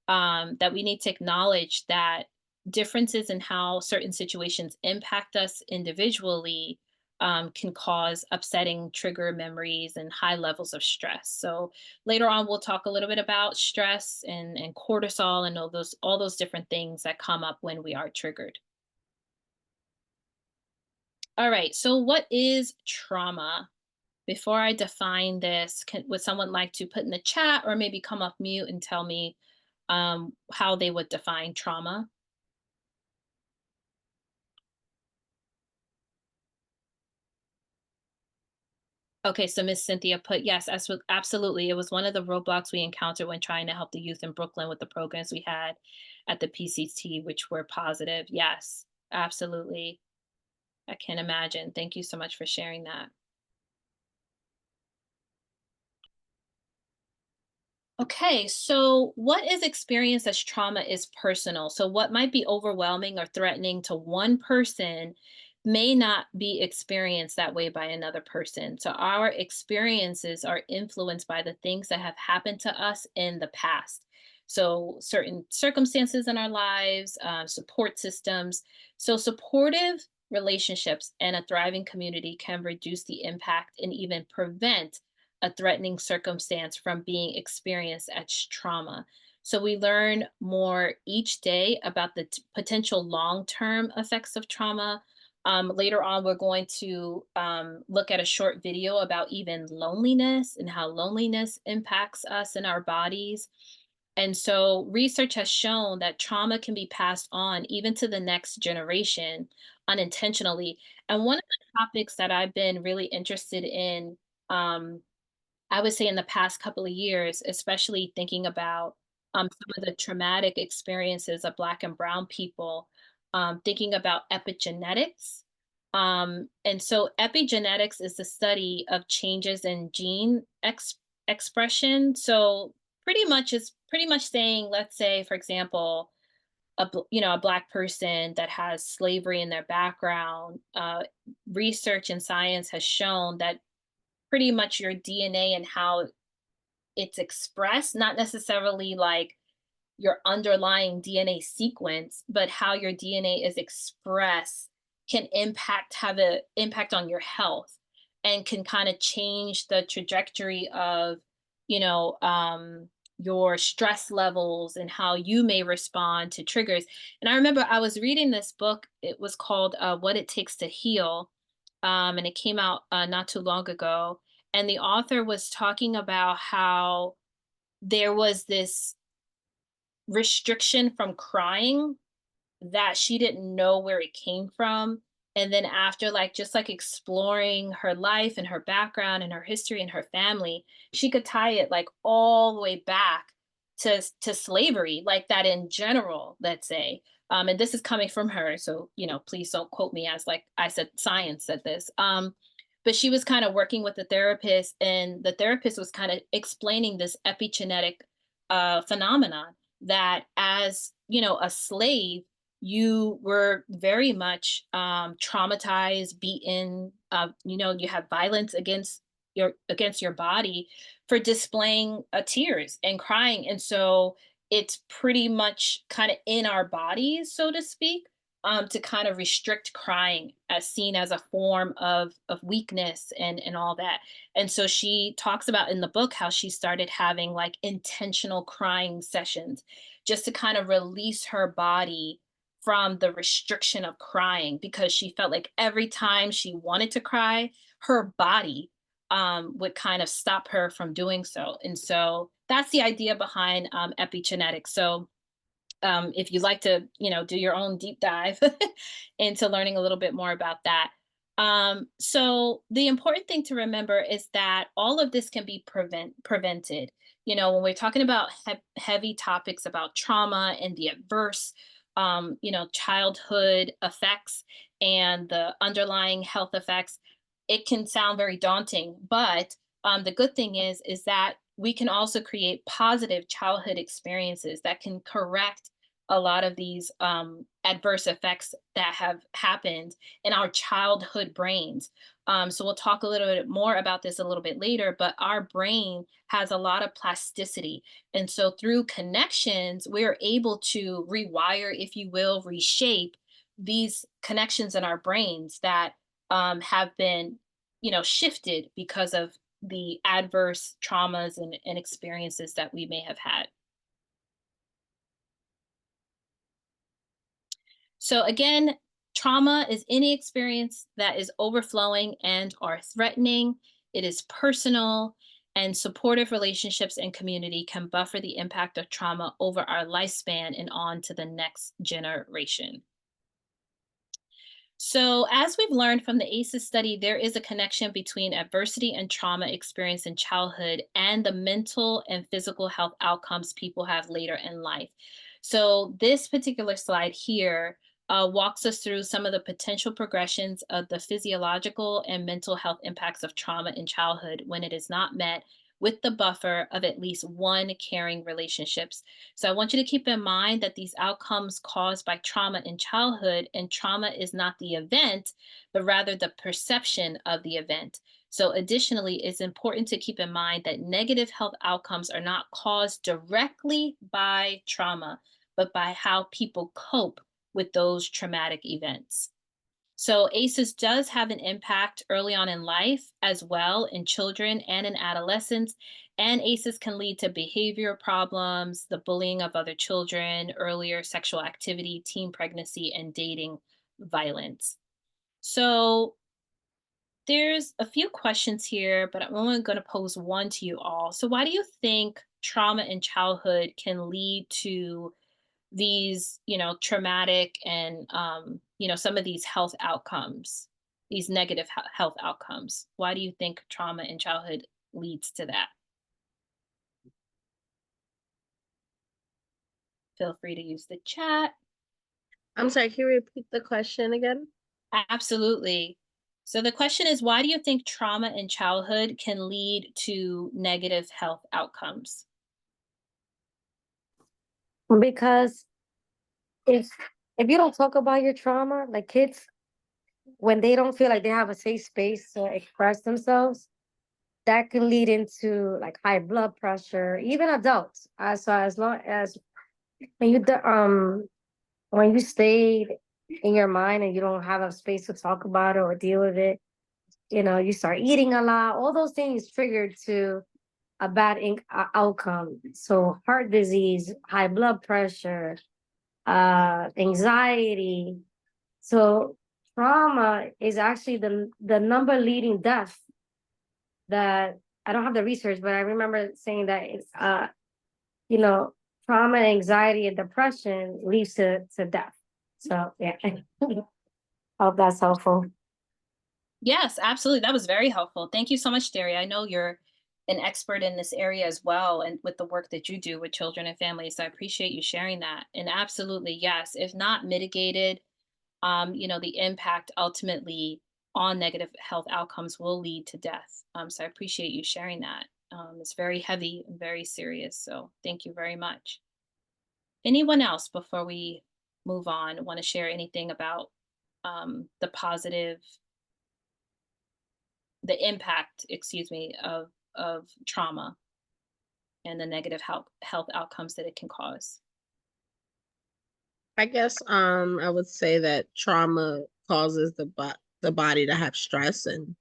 that we need to acknowledge that differences in how certain situations impact us individually can cause upsetting trigger memories and high levels of stress. So later on, we'll talk a little bit about stress and cortisol and all those different things that come up when we are triggered. All right, so what is trauma? Before I define this, would someone like to put in the chat or maybe come off mute and tell me how they would define trauma? Okay, so Miss Cynthia put, yes, absolutely. It was one of the roadblocks we encountered when trying to help the youth in Brooklyn with the programs we had at the PCT, which were positive. Yes, absolutely. I can imagine. Thank you so much for sharing that. Okay, so what is experienced as trauma is personal. So, what might be overwhelming or threatening to one person may not be experienced that way by another person. So, our experiences are influenced by the things that have happened to us in the past. So, certain circumstances in our lives, support systems. So, supportive relationships and a thriving community can reduce the impact and even prevent a threatening circumstance from being experienced as trauma. So we learn more each day about the potential long-term effects of trauma. Later on, we're going to look at a short video about even loneliness and how loneliness impacts us and our bodies. And so research has shown that trauma can be passed on even to the next generation unintentionally. And one of the topics that I've been really interested in, I would say in the past couple of years, especially thinking about some of the traumatic experiences of Black and Brown people, thinking about epigenetics. And so epigenetics is the study of changes in gene expression. So it's pretty much saying, let's say, for example, a black person that has slavery in their background. Research and science has shown that pretty much your DNA and how it's expressed, not necessarily like your underlying DNA sequence, but how your DNA is expressed can have an impact on your health and can kind of change the trajectory of, you know, your stress levels and how you may respond to triggers. And I remember I was reading this book. It was called What It Takes to Heal. And it came out not too long ago. And the author was talking about how there was this restriction from crying that she didn't know where it came from. And then after just like exploring her life and her background and her history and her family, she could tie it like all the way back to slavery, like that in general, let's say. And this is coming from her, so please don't quote me as like I said science said this. But she was kind of working with the therapist, and the therapist was kind of explaining this epigenetic phenomenon that as a slave you were very much traumatized, beaten. You have violence against your body for displaying tears and crying, and so it's pretty much kind of in our bodies, so to speak, to kind of restrict crying as seen as a form of weakness and all that. And so she talks about in the book how she started having like intentional crying sessions just to kind of release her body from the restriction of crying, because she felt like every time she wanted to cry, her body would kind of stop her from doing so. And so that's the idea behind epigenetics. So if you'd like to, do your own deep dive into learning a little bit more about that. So the important thing to remember is that all of this can be prevented. When we're talking about heavy topics about trauma and the adverse, childhood effects and the underlying health effects, it can sound very daunting. But the good thing is that we can also create positive childhood experiences that can correct a lot of these adverse effects that have happened in our childhood brains. So we'll talk a little bit more about this a little bit later, but our brain has a lot of plasticity. And so through connections, we're able to rewire, if you will, reshape these connections in our brains that have been, shifted because of the adverse traumas and experiences that we may have had. So again, trauma is any experience that is overflowing and or threatening. It is personal, and supportive relationships and community can buffer the impact of trauma over our lifespan and on to the next generation. So, as we've learned from the ACEs study, there is a connection between adversity and trauma experienced in childhood and the mental and physical health outcomes people have later in life. So, this particular slide here walks us through some of the potential progressions of the physiological and mental health impacts of trauma in childhood when it is not met with the buffer of at least one caring relationships. So I want you to keep in mind that these outcomes caused by trauma in childhood, and trauma is not the event, but rather the perception of the event. So additionally, it's important to keep in mind that negative health outcomes are not caused directly by trauma, but by how people cope with those traumatic events. So ACEs does have an impact early on in life as well in children and in adolescents. And ACEs can lead to behavior problems, the bullying of other children, earlier sexual activity, teen pregnancy, and dating violence. So there's a few questions here, but I'm only going to pose one to you all. So why do you think trauma in childhood can lead to these, traumatic and, some of these health outcomes, these negative health outcomes? Why do you think trauma in childhood leads to that? Feel free to use the chat. I'm sorry, can you repeat the question again? Absolutely. So the question is, why do you think trauma in childhood can lead to negative health outcomes? Because if if you don't talk about your trauma, like kids, when they don't feel like they have a safe space to express themselves, that can lead into like high blood pressure, even adults. So as long as when when you stay in your mind and you don't have a space to talk about it or deal with it, you start eating a lot. All those things triggered to a bad outcome. So heart disease, high blood pressure, anxiety. So trauma is actually the number leading death that I don't have the research, but I remember saying that it's you know, trauma, anxiety, and depression leads to death. So yeah. Hope that's helpful. Yes, absolutely. That was very helpful. Thank you so much, Daria. I know you're an expert in this area as well, and with the work that you do with children and families. So I appreciate you sharing that. And absolutely, yes, if not mitigated, the impact ultimately on negative health outcomes will lead to death. So I appreciate you sharing that. It's very heavy and very serious. So thank you very much. Anyone else before we move on want to share anything about the positive, the impact, excuse me, of trauma and the negative health outcomes that it can cause? I guess I would say that trauma causes the body to have stress, and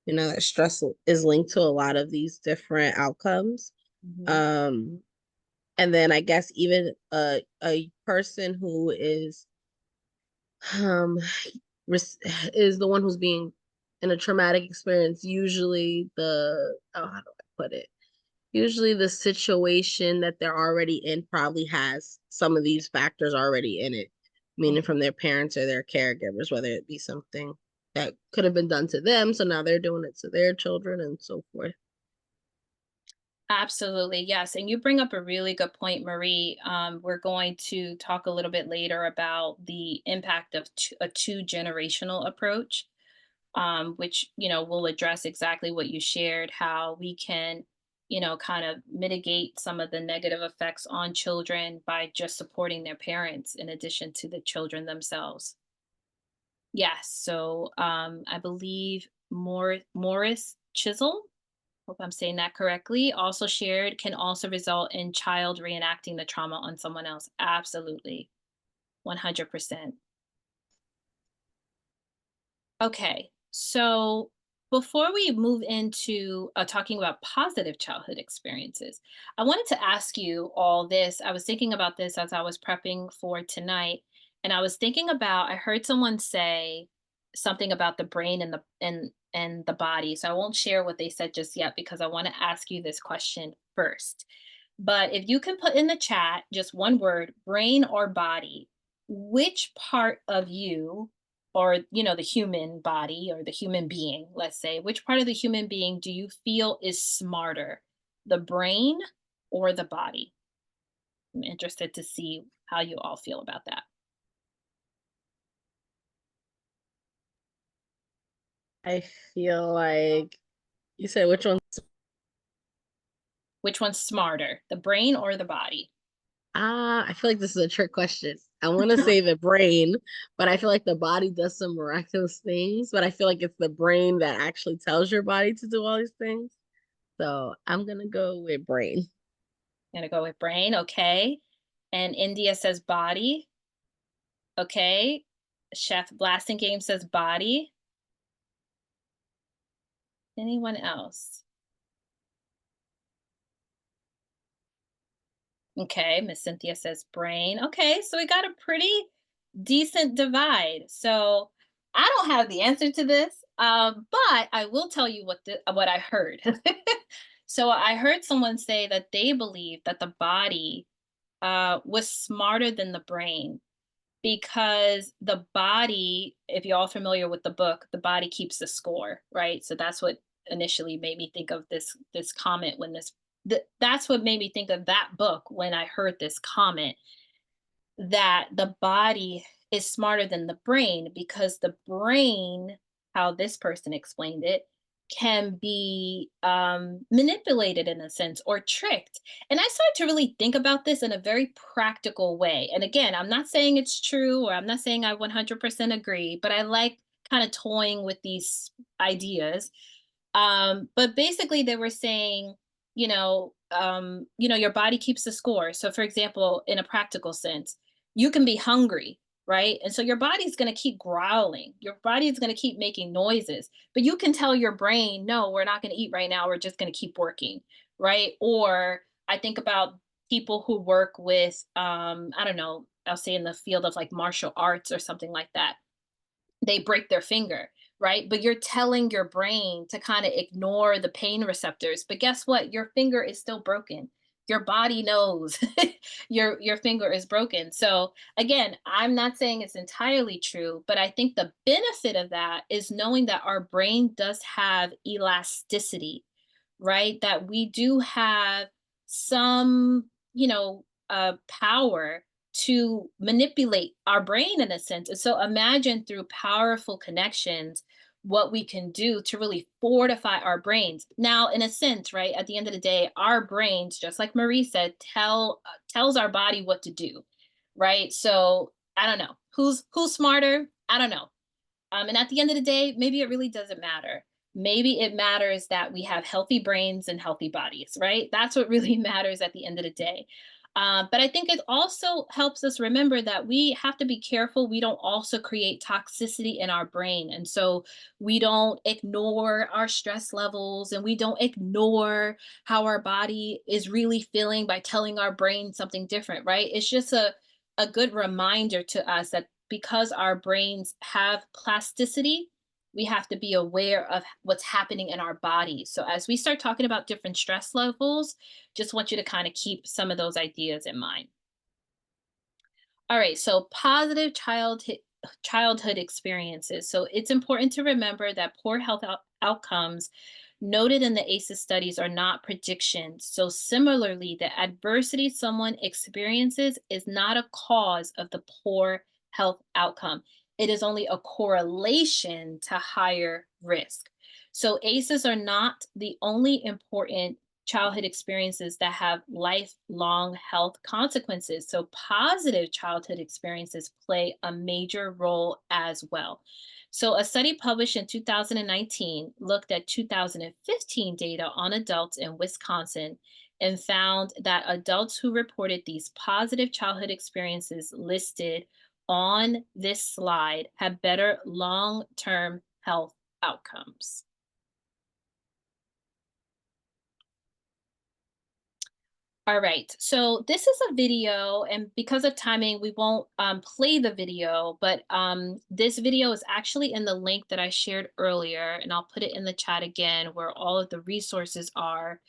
that stress is linked to a lot of these different outcomes. Mhm. Um and then I guess even a person who is um is the one who's being in a traumatic experience, usually how do I put it? Usually the situation that they're already in probably has some of these factors already in it, meaning Mhm. from their parents or their caregivers, whether it be something that could have been done to them, so now they're doing it to their children and so forth. Absolutely, yes. And you bring up a really good point, Marie. We're going to talk a little bit later about the impact of a two-generational approach, which, will address exactly what you shared, how we can, kind of mitigate some of the negative effects on children by just supporting their parents in addition to the children themselves. Yes. So I believe Morris Chisel, hope I'm saying that correctly, also shared can also result in child reenacting the trauma on someone else. Absolutely. 100%. Okay. So before we move into talking about positive childhood experiences, I wanted to ask you all this. I was thinking about this as I was prepping for tonight, and I was thinking about, I heard someone say something about the brain and the body. So I won't share what they said just yet because I want to ask you this question first. But if you can put in the chat just one word, brain or body, which part of you, or the human body or the human being, let's say, which part of the human being do you feel is smarter, the brain or the body? I'm interested to see how you all feel about that. I feel like you said which one? Which one's smarter, the brain or the body? I feel like this is a trick question. I want to say the brain, but I feel like the body does some miraculous things, but I feel like it's the brain that actually tells your body to do all these things. So I'm gonna go with brain. Gonna go with brain, okay. And India says body, okay. Chef Blasting Game says body. Anyone else? Okay, Miss Cynthia says brain. Okay, so we got a pretty decent divide. So I don't have the answer to this, but I will tell you what I heard. So I heard someone say that they believe that the body was smarter than the brain because the body, if you're all familiar with the book, the body keeps the score, right? So that's what initially made me think of this comment when that's what made me think of that book when I heard this comment, that the body is smarter than the brain, because the brain, how this person explained it, can be manipulated in a sense or tricked. And I started to really think about this in a very practical way. And again, I'm not saying it's true, or I'm not saying I 100% agree, but I like kind of toying with these ideas. But basically, they were saying, your body keeps the score. So, for example, in a practical sense, you can be hungry, right? And so your body's going to keep growling. Your body is going to keep making noises, but you can tell your brain, no, we're not going to eat right now. We're just going to keep working, right? Or I think about people who work with, I don't know, I'll say in the field of like martial arts or something like that. They break their finger, right? But you're telling your brain to kind of ignore the pain receptors. But guess what? Your finger is still broken. Your body knows your finger is broken. So again, I'm not saying it's entirely true, but I think the benefit of that is knowing that our brain does have elasticity, right? That we do have some, power to manipulate our brain in a sense. And so imagine through powerful connections what we can do to really fortify our brains. Now, in a sense, right, at the end of the day, our brains, just like Marie said, tells our body what to do, right? So I don't know who's smarter. I don't know. And at the end of the day, maybe it really doesn't matter. Maybe it matters that we have healthy brains and healthy bodies, right? That's what really matters at the end of the day. But I think it also helps us remember that we have to be careful we don't also create toxicity in our brain. And so we don't ignore our stress levels, and we don't ignore how our body is really feeling by telling our brain something different, right? It's just a good reminder to us that because our brains have plasticity, we have to be aware of what's happening in our body. So as we start talking about different stress levels, just want you to kind of keep some of those ideas in mind. All right, so positive childhood experiences. So it's important to remember that poor health outcomes noted in the ACEs studies are not predictions. So similarly, the adversity someone experiences is not a cause of the poor health outcome. It is only a correlation to higher risk. So ACEs are not the only important childhood experiences that have lifelong health consequences. So positive childhood experiences play a major role as well. So a study published in 2019 looked at 2015 data on adults in Wisconsin and found that adults who reported these positive childhood experiences listed on this slide have better long-term health outcomes. All right, so this is a video, and because of timing, we won't play the video, but this video is actually in the link that I shared earlier, and I'll put it in the chat again where all of the resources are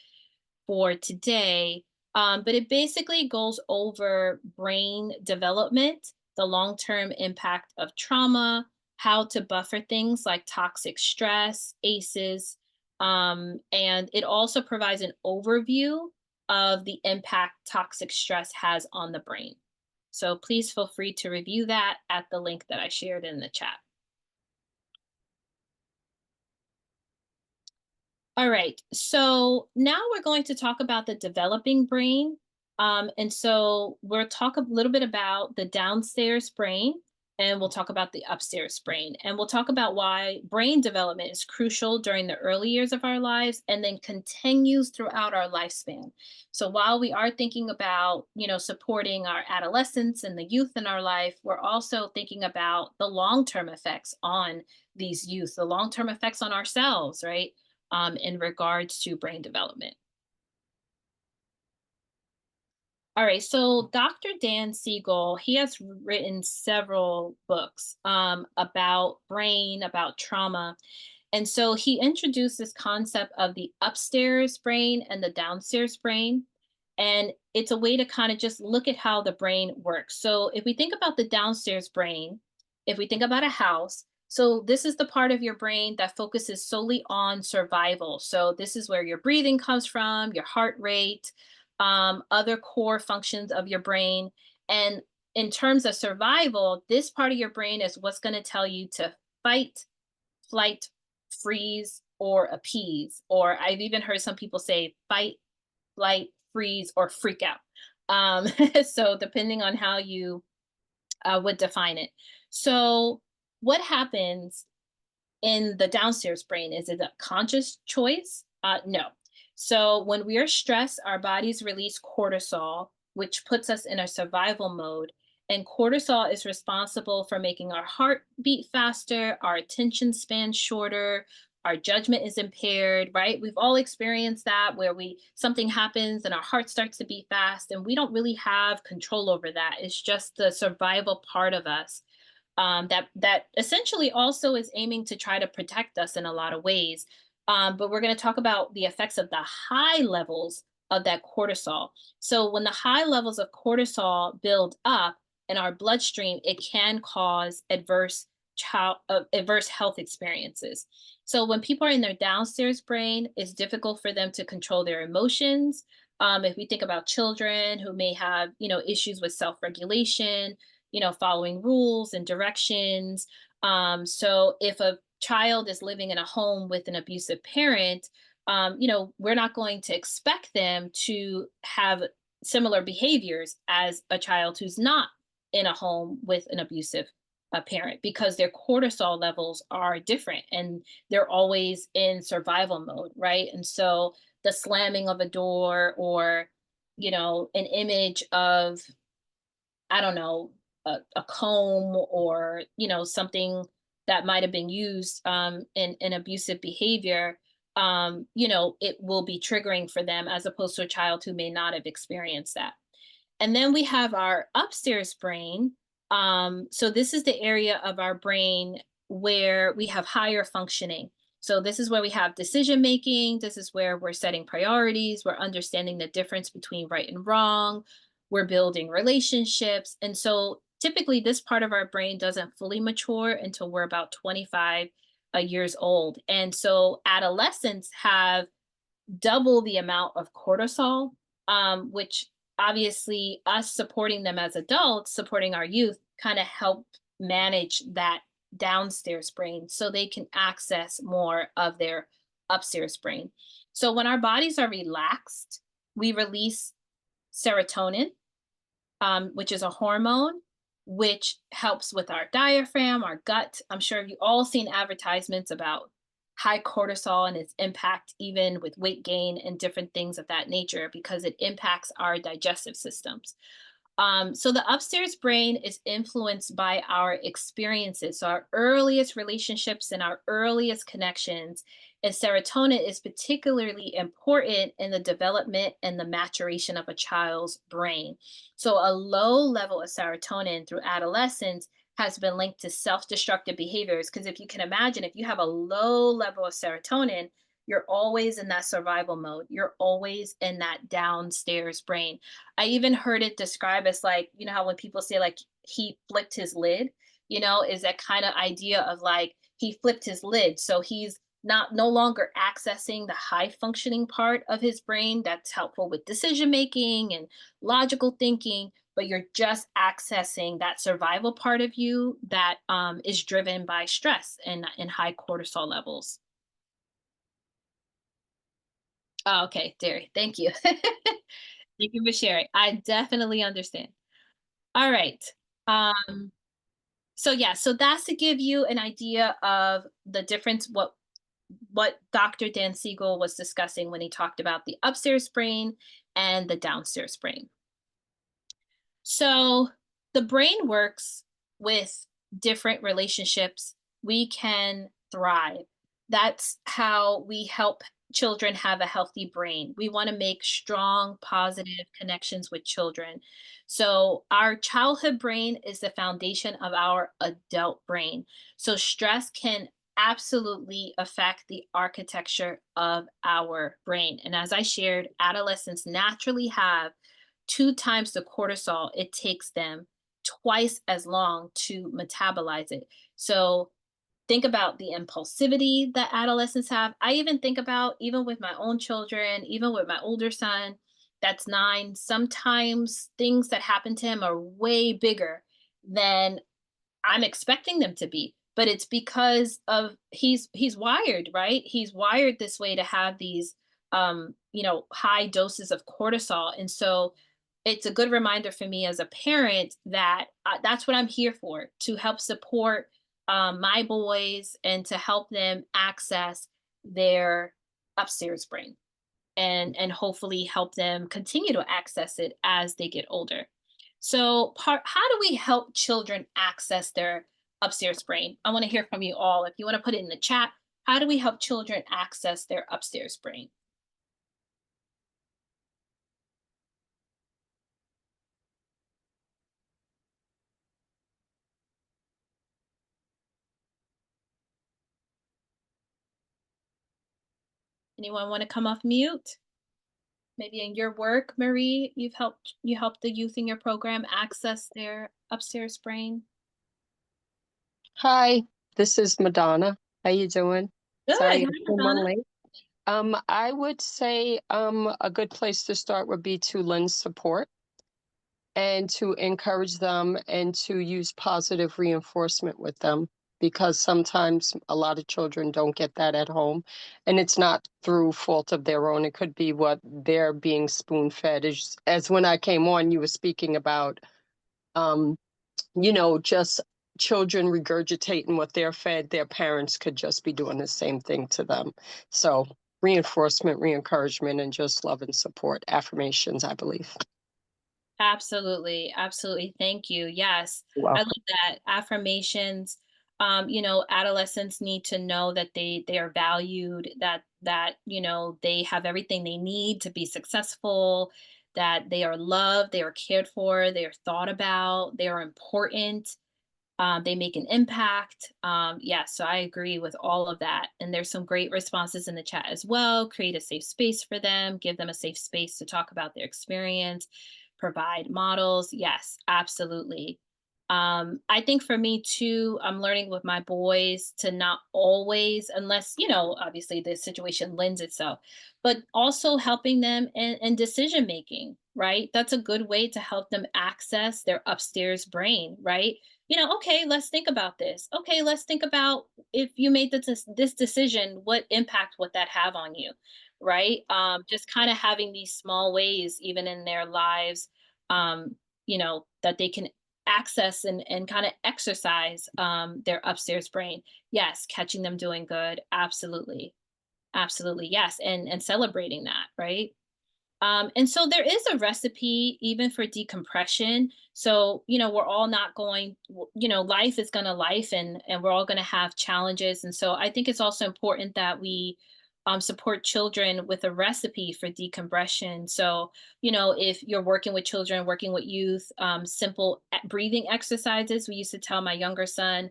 for today. But it basically goes over brain development, the long-term impact of trauma, how to buffer things like toxic stress, ACEs, and it also provides an overview of the impact toxic stress has on the brain. So please feel free to review that at the link that I shared in the chat. All right, so now we're going to talk about the developing brain. And so we'll talk a little bit about the downstairs brain, and we'll talk about the upstairs brain. And we'll talk about why brain development is crucial during the early years of our lives and then continues throughout our lifespan. So while we are thinking about, supporting our adolescents and the youth in our life, we're also thinking about the long-term effects on these youth, the long-term effects on ourselves, right? In regards to brain development. All right, so Dr. Dan Siegel, he has written several books about brain, about trauma. And so he introduced this concept of the upstairs brain and the downstairs brain. And it's a way to kind of just look at how the brain works. So if we think about the downstairs brain, if we think about a house, so this is the part of your brain that focuses solely on survival. So this is where your breathing comes from, your heart rate, other core functions of your brain. And in terms of survival, this part of your brain is what's going to tell you to fight, flight, freeze, or appease. Or I've even heard some people say fight, flight, freeze, or freak out. So depending on how you would define it. So what happens in the downstairs brain? Is it a conscious choice? No. So when we are stressed, our bodies release cortisol, which puts us in a survival mode. And cortisol is responsible for making our heart beat faster, our attention span shorter, our judgment is impaired, right? We've all experienced that where something happens and our heart starts to beat fast and we don't really have control over that. It's just the survival part of us that essentially also is aiming to try to protect us in a lot of ways. But we're going to talk about the effects of the high levels of that cortisol. So when the high levels of cortisol build up in our bloodstream, it can cause adverse health experiences. So when people are in their downstairs brain, it's difficult for them to control their emotions. If we think about children who may have, issues with self-regulation, following rules and directions. So if a child is living in a home with an abusive parent, we're not going to expect them to have similar behaviors as a child who's not in a home with an abusive parent because their cortisol levels are different and they're always in survival mode, right? And so the slamming of a door or, an image of, I don't know, a comb or, something that might have been used in abusive behavior, it will be triggering for them as opposed to a child who may not have experienced that. And then we have our upstairs brain. So this is the area of our brain where we have higher functioning. So this is where we have decision making. This is where we're setting priorities. We're understanding the difference between right and wrong. We're building relationships. And so typically this part of our brain doesn't fully mature until we're about 25 years old. And so adolescents have double the amount of cortisol, which obviously us supporting them as adults, supporting our youth, kind of help manage that downstairs brain so they can access more of their upstairs brain. So when our bodies are relaxed, we release serotonin, which is a hormone which helps with our diaphragm, our gut. I'm sure you all seen advertisements about high cortisol and its impact even with weight gain and different things of that nature because it impacts our digestive systems. So the upstairs brain is influenced by our experiences. So our earliest relationships and our earliest connections, and serotonin is particularly important in the development and the maturation of a child's brain. So a low level of serotonin through adolescence has been linked to self-destructive behaviors. Because if you can imagine, if you have a low level of serotonin, you're always in that survival mode. You're always in that downstairs brain. I even heard it described as like, how when people say like he flipped his lid, is that kind of idea of like he flipped his lid. So he's no longer accessing the high functioning part of his brain that's helpful with decision making and logical thinking, but you're just accessing that survival part of you that is driven by stress and high cortisol levels. Oh, okay, Derry, thank you. Thank you for sharing. I definitely understand. All right. So yeah, so that's to give you an idea of the difference, what Dr. Dan Siegel was discussing when he talked about the upstairs brain and the downstairs brain. So the brain works with different relationships. We can thrive. That's how we help children have a healthy brain. We want to make strong, positive connections with children. So our childhood brain is the foundation of our adult brain. So stress can absolutely affect the architecture of our brain. And as I shared, adolescents naturally have 2 times the cortisol it takes them twice as long to metabolize it. So think about the impulsivity that adolescents have. I even think about, even with my own children, even with my older son, that's 9, sometimes things that happen to him are way bigger than I'm expecting them to be, but it's because of he's wired, right? He's wired this way to have these high doses of cortisol. And so it's a good reminder for me as a parent that that's what I'm here for, to help support my boys and to help them access their upstairs brain and hopefully help them continue to access it as they get older. So, how do we help children access their upstairs brain? I want to hear from you all. If you want to put it in the chat, how do we help children access their upstairs brain? Anyone want to come off mute? Maybe in your work, Marie, you helped the youth in your program access their upstairs brain. Hi, this is Madonna. How you doing? Good. Sorry, Hi, I came on Madonna. late. I would say a good place to start would be to lend support and to encourage them and to use positive reinforcement with them, because sometimes a lot of children don't get that at home, and it's not through fault of their own. It could be what they're being spoon-fed. As when I came on, you were speaking about um just children regurgitating what they're fed. Their parents could just be doing the same thing to them. So reinforcement, re-encouragement, and just love and support, affirmations, I believe. Absolutely, absolutely. Thank you. Yes, You're I welcome. love that. Affirmations. Adolescents need to know that they are valued, that they have everything they need to be successful, that they are loved, they are cared for, they are thought about, they are important. They make an impact. Yeah, so I agree with all of that. And there's some great responses in the chat as well. Create a safe space for them, give them a safe space to talk about their experience, provide models. Yes, absolutely. I think for me too, I'm learning with my boys to not always, unless, obviously the situation lends itself, but also helping them in decision making, right? That's a good way to help them access their upstairs brain, right? Okay, let's think about this. Okay, let's think about, if you made this decision, what impact would that have on you, right? Just kind of having these small ways, even in their lives, that they can access and kind of exercise their upstairs brain. Yes, catching them doing good. Absolutely. Absolutely. Yes. And celebrating that, right? And so there is a recipe even for decompression. So, we're all not going, life is going to life, and we're all going to have challenges. And so I think it's also important that we support children with a recipe for decompression. So, if you're working with children, working with youth, simple breathing exercises. We used to tell my younger son,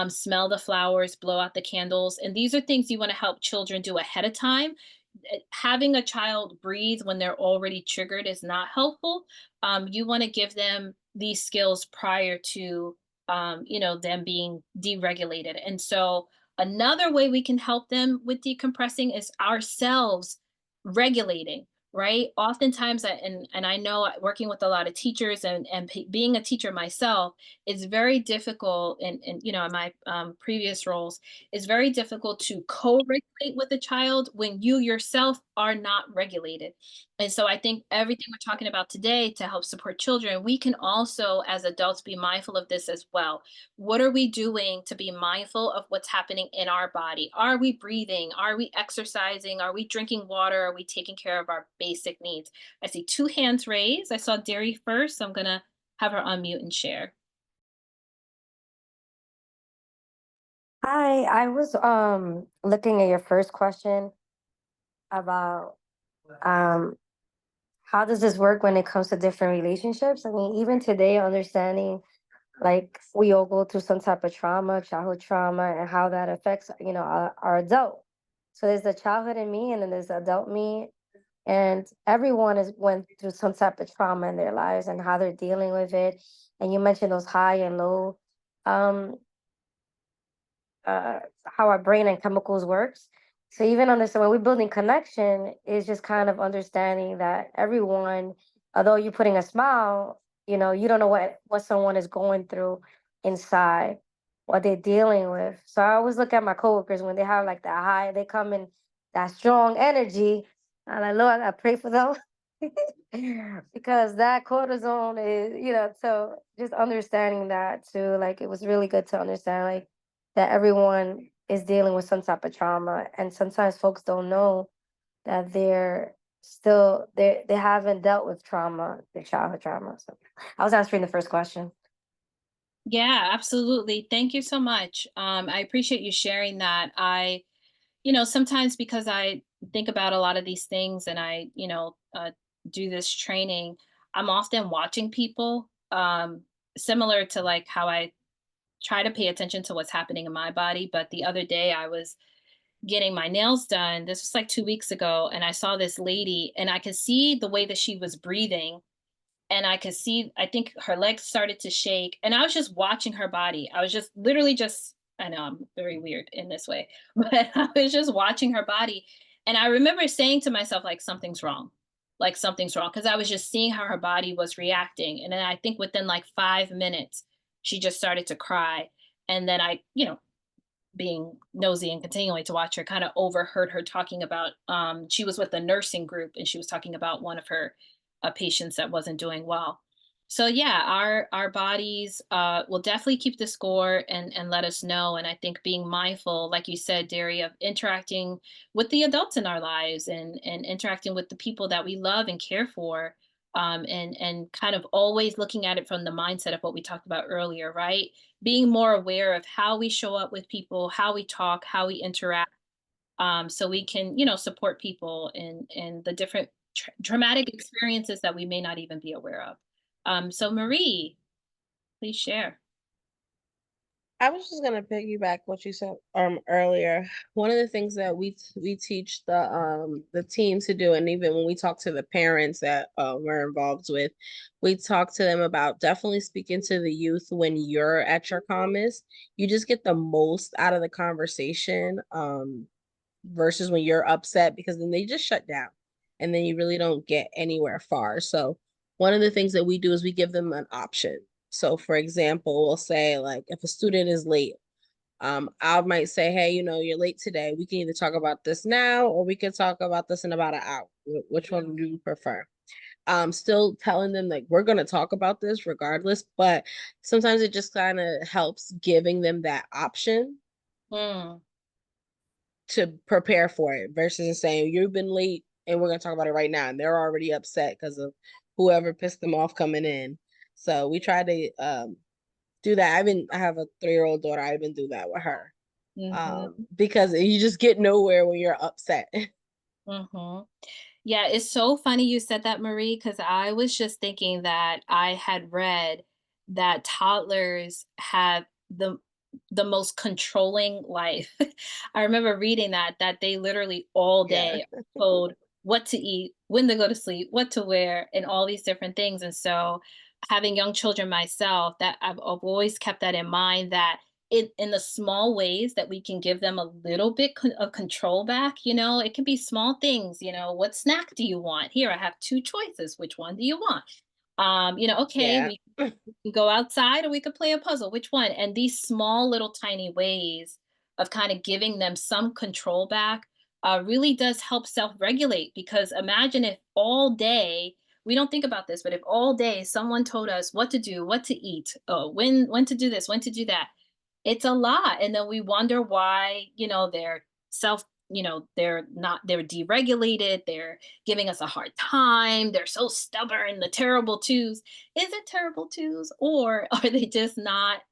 smell the flowers, blow out the candles. And these are things you want to help children do ahead of time. Having a child breathe when they're already triggered is not helpful. You want to give them these skills prior to them being deregulated. And so another way we can help them with decompressing is ourselves regulating, right? Oftentimes, and I know, working with a lot of teachers and being a teacher myself, it's very difficult. In my previous roles, it's very difficult to co-regulate with a child when you yourself are not regulated. And so I think everything we're talking about today to help support children, we can also, as adults, be mindful of this as well. What are we doing to be mindful of what's happening in our body? Are we breathing? Are we exercising? Are we drinking water? Are we taking care of our basic needs? I see 2 hands raised. I saw Derry first, so I'm going to have her unmute and share. Hi, I was looking at your first question about um how does this work when it comes to different relationships? I mean, even today, understanding like we all go through some type of trauma, childhood trauma, and how that affects, our adult. So there's the childhood in me, and then there's the adult me, and everyone has went through some type of trauma in their lives and how they're dealing with it. And you mentioned those high and low, um, how our brain and chemicals works. So even understand when we're building connection is just kind of understanding that everyone, although you're putting a smile, you know, you don't know what someone is going through inside, what they're dealing with. So I always look at my coworkers when they have like that high, they come in that strong energy. I'm like, Lord, I pray for them. Because that cortisone is, you know, so just understanding that too, like it was really good to understand like that everyone is dealing with some type of trauma, and sometimes folks don't know that they're still they haven't dealt with trauma, their childhood trauma. So I was answering the first question. Yeah, absolutely. Thank you so much. I appreciate you sharing that. Sometimes because I think about a lot of these things and I, do this training, I'm often watching people, similar to like how I try to pay attention to what's happening in my body. But the other day I was getting my nails done. This was like 2 weeks ago. And I saw this lady and I could see the way that she was breathing, and I could see, I think her legs started to shake. And I was just watching her body. I was just literally just, I know I'm very weird in this way, but I was just watching her body. And I remember saying to myself, like, something's wrong. Like, something's wrong. Cause I was just seeing how her body was reacting. And then I think within like 5 minutes, she just started to cry. And then being nosy and continuing to watch her, kind of overheard her talking about, she was with a nursing group and she was talking about one of her patients that wasn't doing well. So yeah, our bodies will definitely keep the score and let us know. And I think being mindful, like you said, Derry, of interacting with the adults in our lives and interacting with the people that we love and care for, and kind of always looking at it from the mindset of what we talked about earlier, right? Being more aware of how we show up with people, how we talk, how we interact, so we can, support people in the different traumatic experiences that we may not even be aware of. So Marie, please share. I was just gonna piggyback what you said earlier. One of the things that we teach the team to do, and even when we talk to the parents that we're involved with, we talk to them about definitely speaking to the youth when you're at your calmest. You just get the most out of the conversation versus when you're upset, because then they just shut down and then you really don't get anywhere far. So one of the things that we do is we give them an option. So for example, we'll say like if a student is late, I might say, hey, you're late today. We can either talk about this now or we can talk about this in about an hour. Which one do you prefer? Still telling them like we're gonna talk about this regardless, but sometimes it just kind of helps giving them that option Mm. to prepare for it versus saying you've been late and we're gonna talk about it right now, and they're already upset because of whoever pissed them off coming in. So we try to do that. I have a 3-year-old daughter. I even do that with her. Mm-hmm. Because you just get nowhere when you're upset. Mm-hmm. Yeah, it's so funny you said that, Marie, because I was just thinking that I had read that toddlers have the most controlling life. I remember reading that they literally all Yeah. day are told what to eat, when to go to sleep, what to wear, and all these different things. And so having young children myself, that I've always kept that in mind, that in the small ways that we can give them a little bit of control back. It can be small things. What snack do you want? Here, I have two choices. Which one do you want? Okay, Yeah. we can go outside or we could play a puzzle. Which one? And these small little tiny ways of kind of giving them some control back really does help self-regulate. Because imagine if all day, we don't think about this, but if all day someone told us what to do, what to eat, when to do this, when to do that, it's a lot. And then we wonder why, they're they're deregulated, they're giving us a hard time, they're so stubborn, the terrible twos. Is it terrible twos, or are they just not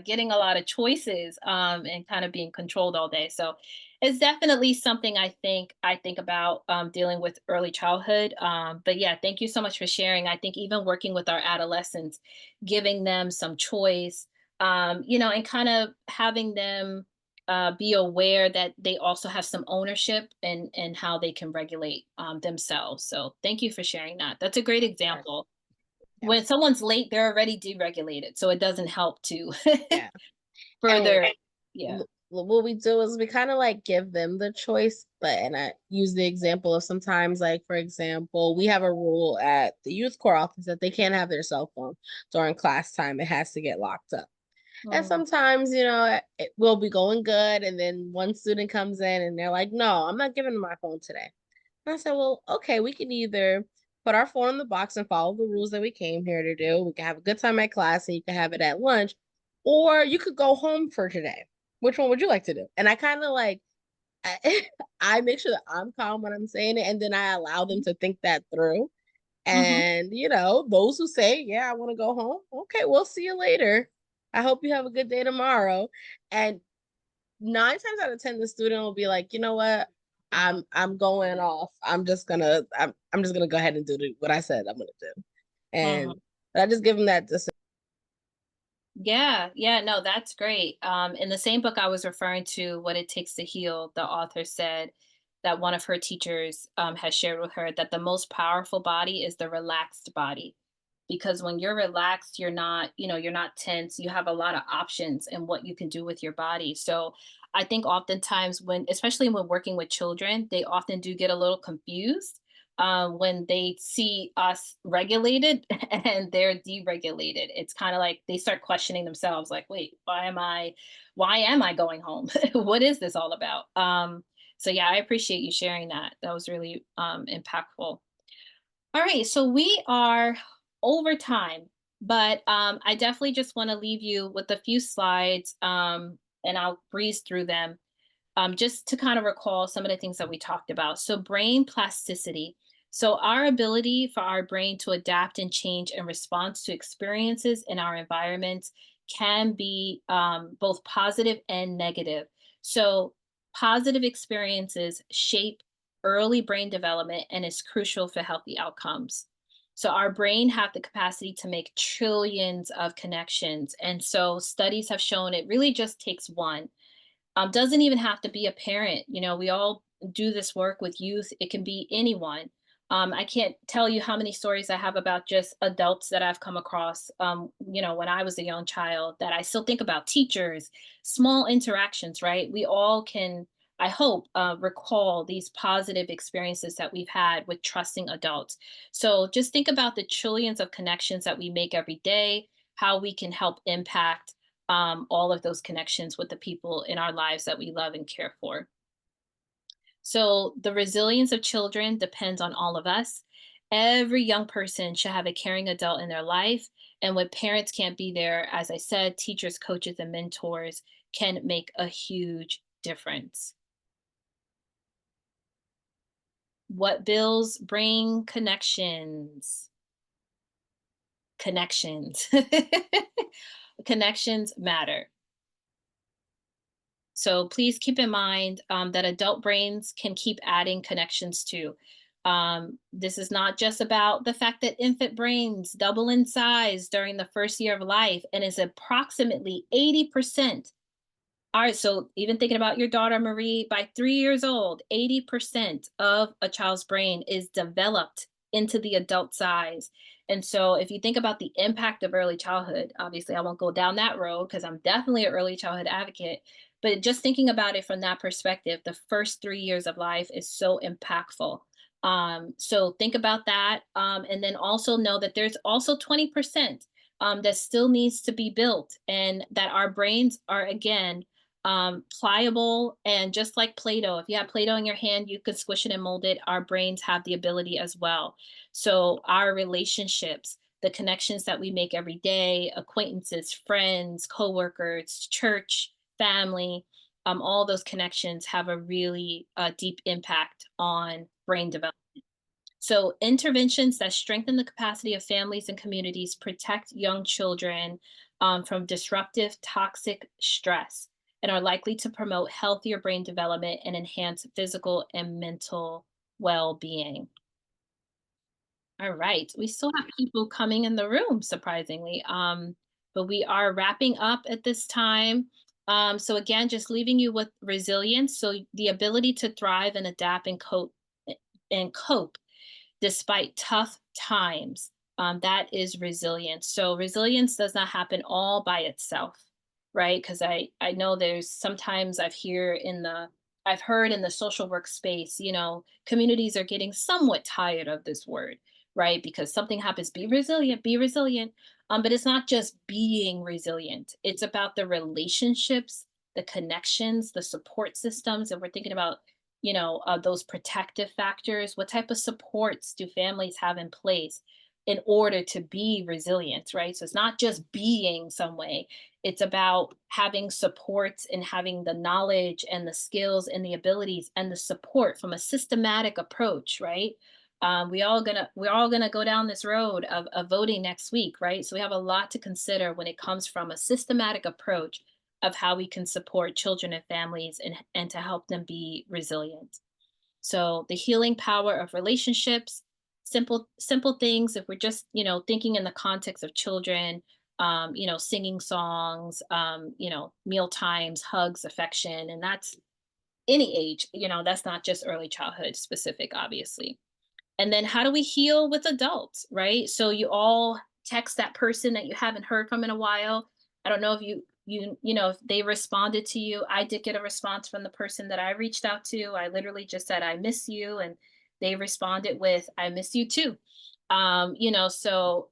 getting a lot of choices, and kind of being controlled all day? So it's definitely something I think about, dealing with early childhood. But yeah, thank you so much for sharing. I think even working with our adolescents, giving them some choice, and kind of having them be aware that they also have some ownership and how they can regulate themselves. So thank you for sharing that. That's a great example. Yeah. When someone's late, they're already deregulated, so it doesn't help to Yeah. further. And Yeah. what we do is we kind of like give them the choice, but and I use the example of sometimes, like for example, we have a rule at the youth corps office that they can't have their cell phone during class time. It has to get locked up. And sometimes, we'll be going good, and then one student comes in and they're like, "No, I'm not giving them my phone today." And I said, "Well, okay, we can either put our phone in the box and follow the rules that we came here to do. We can have a good time at class, and you can have it at lunch, or you could go home for today. Which one would you like to do?" And I kind of like, I, I make sure that I'm calm when I'm saying it, and then I allow them to think that through. And, those who say, "Yeah, I want to go home," okay, we'll see you later. I hope you have a good day tomorrow. And 9 times out of 10, the student will be like, "You know what? I'm going off. I'm just gonna go ahead and do what I said I'm gonna do." And but I just give them that Yeah, yeah, no, that's great. In the same book I was referring to, What It Takes to Heal, the author said that one of her teachers has shared with her that the most powerful body is the relaxed body. Because when you're relaxed, you're not tense. You have a lot of options in what you can do with your body. So I think oftentimes especially when working with children, they often do get a little confused when they see us regulated and they're deregulated. It's kind of like they start questioning themselves, like, wait, why am I going home? What is this all about? So yeah, I appreciate you sharing that. That was really impactful. All right, so we are over time, but I definitely just want to leave you with a few slides, and I'll breeze through them just to kind of recall some of the things that we talked about. So, brain plasticity. So, our ability for our brain to adapt and change in response to experiences in our environments can be both positive and negative. So, positive experiences shape early brain development and is crucial for healthy outcomes. So, our brain have the capacity to make trillions of connections. And so, studies have shown it really just takes one. Doesn't even have to be a parent. We all do this work with youth. It can be anyone. I can't tell you how many stories I have about just adults that I've come across, when I was a young child that I still think about, teachers, small interactions, right? We all can, I hope, recall these positive experiences that we've had with trusting adults. So just think about the trillions of connections that we make every day, how we can help impact all of those connections with the people in our lives that we love and care for. So, the resilience of children depends on all of us. Every young person should have a caring adult in their life. And when parents can't be there, as I said, teachers, coaches, and mentors can make a huge difference. What bills bring connections? Connections. Connections matter. So please keep in mind that adult brains can keep adding connections too. This is not just about the fact that infant brains double in size during the first year of life and is approximately 80%. All right, so even thinking about your daughter, Marie, by 3 years old, 80% of a child's brain is developed into the adult size. And so if you think about the impact of early childhood, obviously I won't go down that road because I'm definitely an early childhood advocate. But just thinking about it from that perspective, the first 3 years of life is so impactful. So think about that. And then also know that there's also 20% that still needs to be built, and that our brains are, again, pliable, and just like Play-Doh, if you have Play-Doh in your hand, you can squish it and mold it. Our brains have the ability as well. So our relationships, the connections that we make every day, acquaintances, friends, coworkers, church, family, all those connections have a really deep impact on brain development. So, interventions that strengthen the capacity of families and communities protect young children from disruptive, toxic stress and are likely to promote healthier brain development and enhance physical and mental well being. All right. We still have people coming in the room, surprisingly. But we are wrapping up at this time. So again, just leaving you with resilience. So the ability to thrive and adapt and cope despite tough times. That is resilience. So resilience does not happen all by itself. right? Because I know there's sometimes I've heard in the social work space, communities are getting somewhat tired of this word, right? Because something happens, be resilient, be resilient. But it's not just being resilient. It's about the relationships, the connections, the support systems. And we're thinking about, those protective factors. What type of supports do families have in place in order to be resilient, right? So it's not just being some way, it's about having supports and having the knowledge and the skills and the abilities and the support from a systematic approach, right? We're all gonna go down this road of voting next week, right? So we have a lot to consider when it comes from a systematic approach of how we can support children and families and to help them be resilient. So the healing power of relationships, simple things. If we're just thinking in the context of children, singing songs, meal times, hugs, affection, and that's any age. That's not just early childhood specific, obviously. And then how do we heal with adults, right? So you all text that person that you haven't heard from in a while. I don't know if if they responded to you. I did get a response from the person that I reached out to. I literally just said I miss you, and they responded with I miss you too. So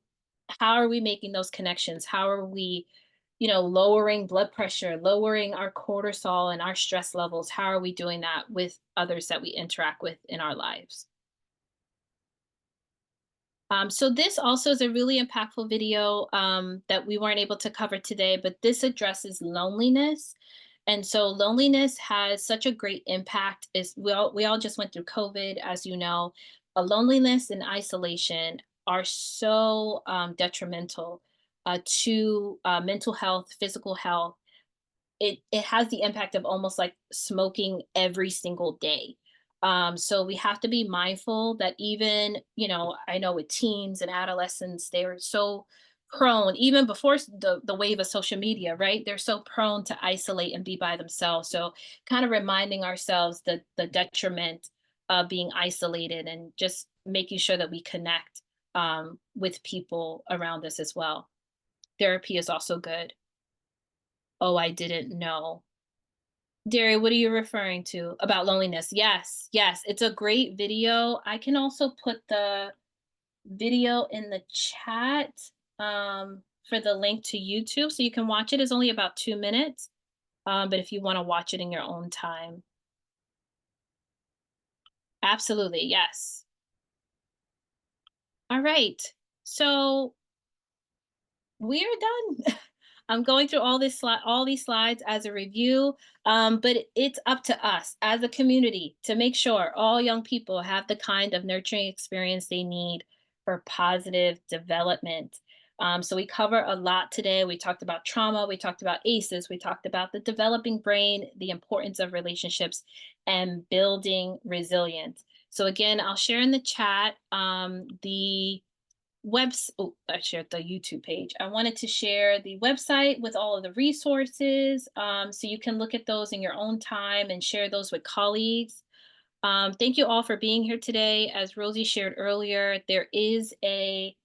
how are we making those connections? How are we lowering blood pressure, lowering our cortisol and our stress levels? How are we doing that with others that we interact with in our lives? So this also is a really impactful video that we weren't able to cover today, but this addresses loneliness. And so loneliness has such a great impact. Is we all just went through COVID, as you know. Loneliness and isolation are so detrimental to mental health, physical health. It has the impact of almost like smoking every single day. So we have to be mindful that even, I know with teens and adolescents, they're so prone, even before the wave of social media, right? They're so prone to isolate and be by themselves. So kind of reminding ourselves the detriment of being isolated and just making sure that we connect with people around us as well. Therapy is also good. Oh, I didn't know. Derry, what are you referring to about loneliness? Yes, yes, it's a great video. I can also put the video in the chat for the link to YouTube so you can watch it. It's only about 2 minutes, but if you want to watch it in your own time. Absolutely, yes. All right, so we're done. I'm going through all these slides as a review, but it's up to us as a community to make sure all young people have the kind of nurturing experience they need for positive development. So we cover a lot today. We talked about trauma, we talked about ACEs, we talked about the developing brain, the importance of relationships, and building resilience. So again, I'll share in the chat I shared the YouTube page. I wanted to share the website with all of the resources so you can look at those in your own time and share those with colleagues. Thank you all for being here today. As Rosie shared earlier, there is a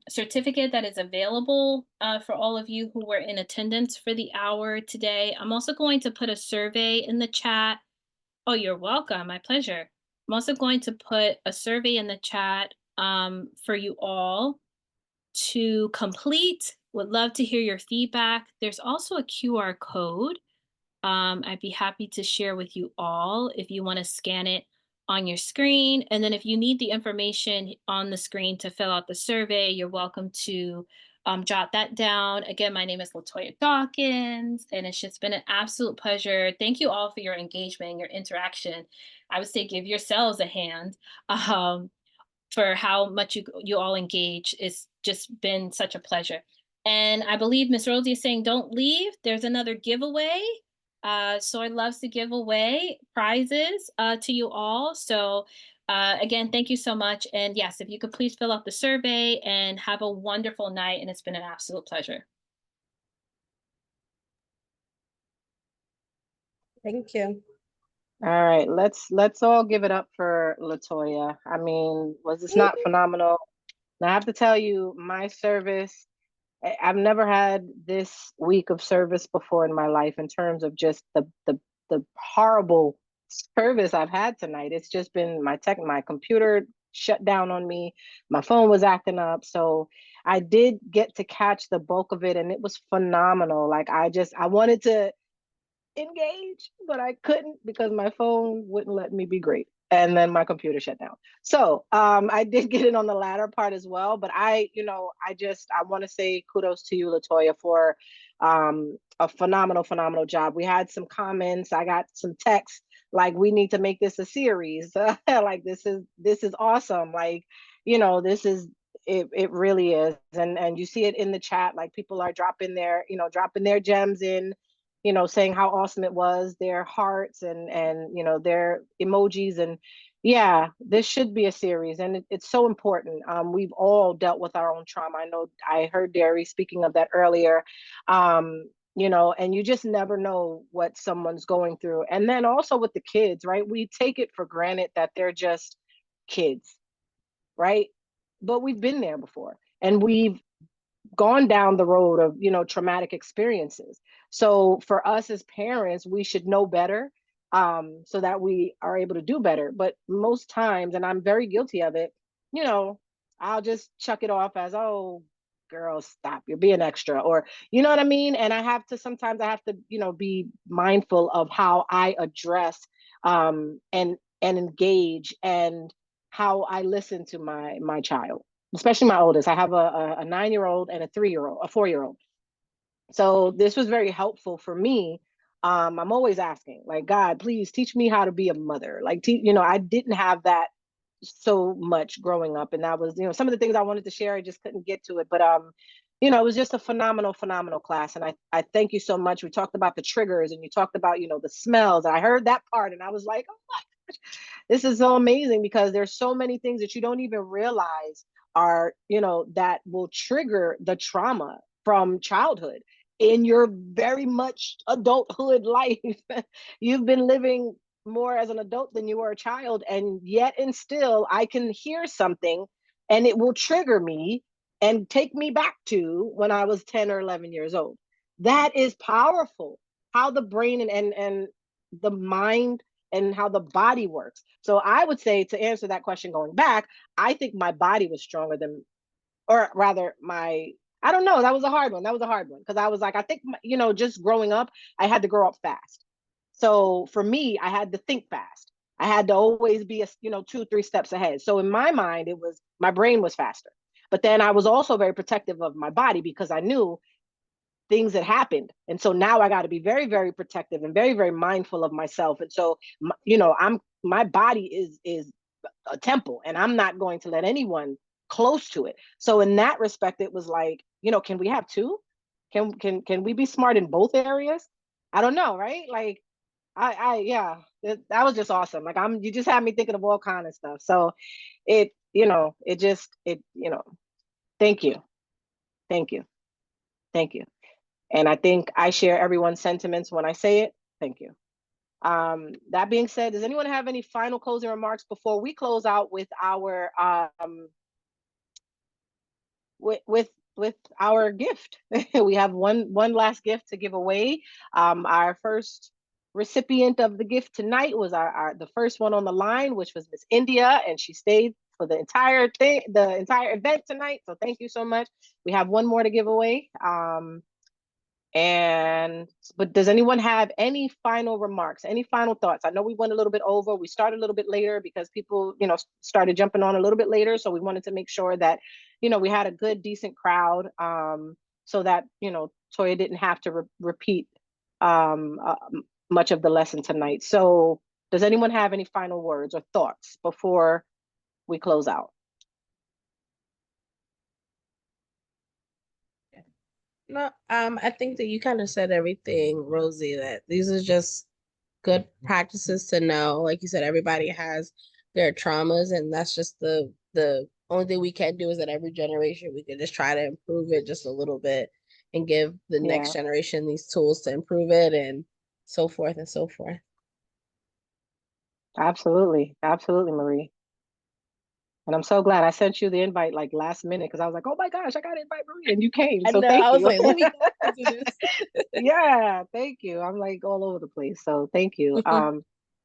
certificate that is available for all of you who were in attendance for the hour today. I'm also going to put a survey in the chat. Oh, you're welcome. My pleasure. I'm also going to put a survey in the chat for you all to complete. Would love to hear your feedback. There's also a QR code. I'd be happy to share with you all if you want to scan it on your screen. And then if you need the information on the screen to fill out the survey, you're welcome to jot that down. Again, my name is Latoya Dawkins, and it's just been an absolute pleasure. Thank you all for your engagement and your interaction. I would say give yourselves a hand. For how much you all engage. It's just been such a pleasure. And I believe Miss Rosie is saying, don't leave. There's another giveaway. So I'd love to give away prizes to you all. So again, thank you so much. And yes, if you could please fill out the survey and have a wonderful night. And it's been an absolute pleasure. Thank you. All right, let's all give it up for Latoya. I mean, was this not phenomenal? Now, I have to tell you, my service I've never had this week of service before in my life in terms of just the horrible service I've had tonight. It's just been my computer shut down on me. My phone was acting up. So I did get to catch the bulk of it and it was phenomenal. Like I wanted to engage, but I couldn't because my phone wouldn't let me be great. And then my computer shut down. So I did get in on the latter part as well. But I want to say kudos to you, Latoya, for a phenomenal job. We had some comments. I got some texts like we need to make this a series. Like this is awesome. Like, this is it really is. And you see it in the chat, like people are dropping their gems in, saying how awesome it was, their hearts and their emojis. And yeah, this should be a series, and it's so important. We've all dealt with our own trauma. I know I heard Derry speaking of that earlier. And you just never know what someone's going through. And then also with the kids, right? We take it for granted that they're just kids, right? But we've been there before, and we've gone down the road of traumatic experiences. So for us as parents, we should know better, so that we are able to do better. But most times, and I'm very guilty of it, you know I'll just chuck it off as, oh girl, stop, you're being extra, or you know what I mean. And sometimes I have to be mindful of how I address, and engage, and how I listen to my child, especially my oldest. I have a 9-year-old and a 3-year-old, a 4-year-old. So this was very helpful for me. I'm always asking, like, God, please teach me how to be a mother. Like, I didn't have that so much growing up, and that was, some of the things I wanted to share. I just couldn't get to it, but it was just a phenomenal class, and I thank you so much. We talked about the triggers, and you talked about the smells. I heard that part, and I was like, oh my gosh, this is so amazing, because there's so many things that you don't even realize are that will trigger the trauma from childhood in your very much adulthood life. You've been living more as an adult than you were a child, and yet and still I can hear something and it will trigger me and take me back to when I was 10 or 11 years old. That is powerful, how the brain and the mind and how the body works. So I would say, to answer that question going back, I think my body was stronger than, or rather I don't know, that was a hard one. Because I was like, I think, just growing up, I had to grow up fast. So for me, I had to think fast. I had to always be 2, 3 steps ahead. So in my mind, my brain was faster. But then I was also very protective of my body, because I knew things that happened. And so now I got to be very, very protective and very, very mindful of myself. And so, my body is a temple, and I'm not going to let anyone close to it. So in that respect, it was like, can we have two? Can we be smart in both areas? I don't know, right? Like, yeah, that was just awesome. Like, you just had me thinking of all kind of stuff. So thank you, thank you, thank you. And I think I share everyone's sentiments when I say it. Thank you. That being said, does anyone have any final closing remarks before we close out with our with our gift? We have one last gift to give away. Our first recipient of the gift tonight was the first one on the line, which was Miss India, and she stayed for the entire event tonight. So thank you so much. We have one more to give away. But does anyone have any final remarks, any final thoughts? I know we went a little bit over. We started a little bit later because people, started jumping on a little bit later. So we wanted to make sure that, we had a good, decent crowd, so that, Toya didn't have to repeat much of the lesson tonight. So does anyone have any final words or thoughts before we close out? No, I think that you kind of said everything, Rosie, that these are just good practices to know. Like you said, everybody has their traumas, and that's just the only thing we can do is that every generation we can just try to improve it just a little bit and give the next Yeah, generation these tools to improve it, and so forth and so forth. absolutely. Absolutely, Marie. And I'm so glad I sent you the invite like last minute because I was like, oh my gosh, I got to invite Marie and you came. I So know. thank I was you. like, let me get into this. Yeah, thank you. I'm like all over the place. So thank you. Yeah,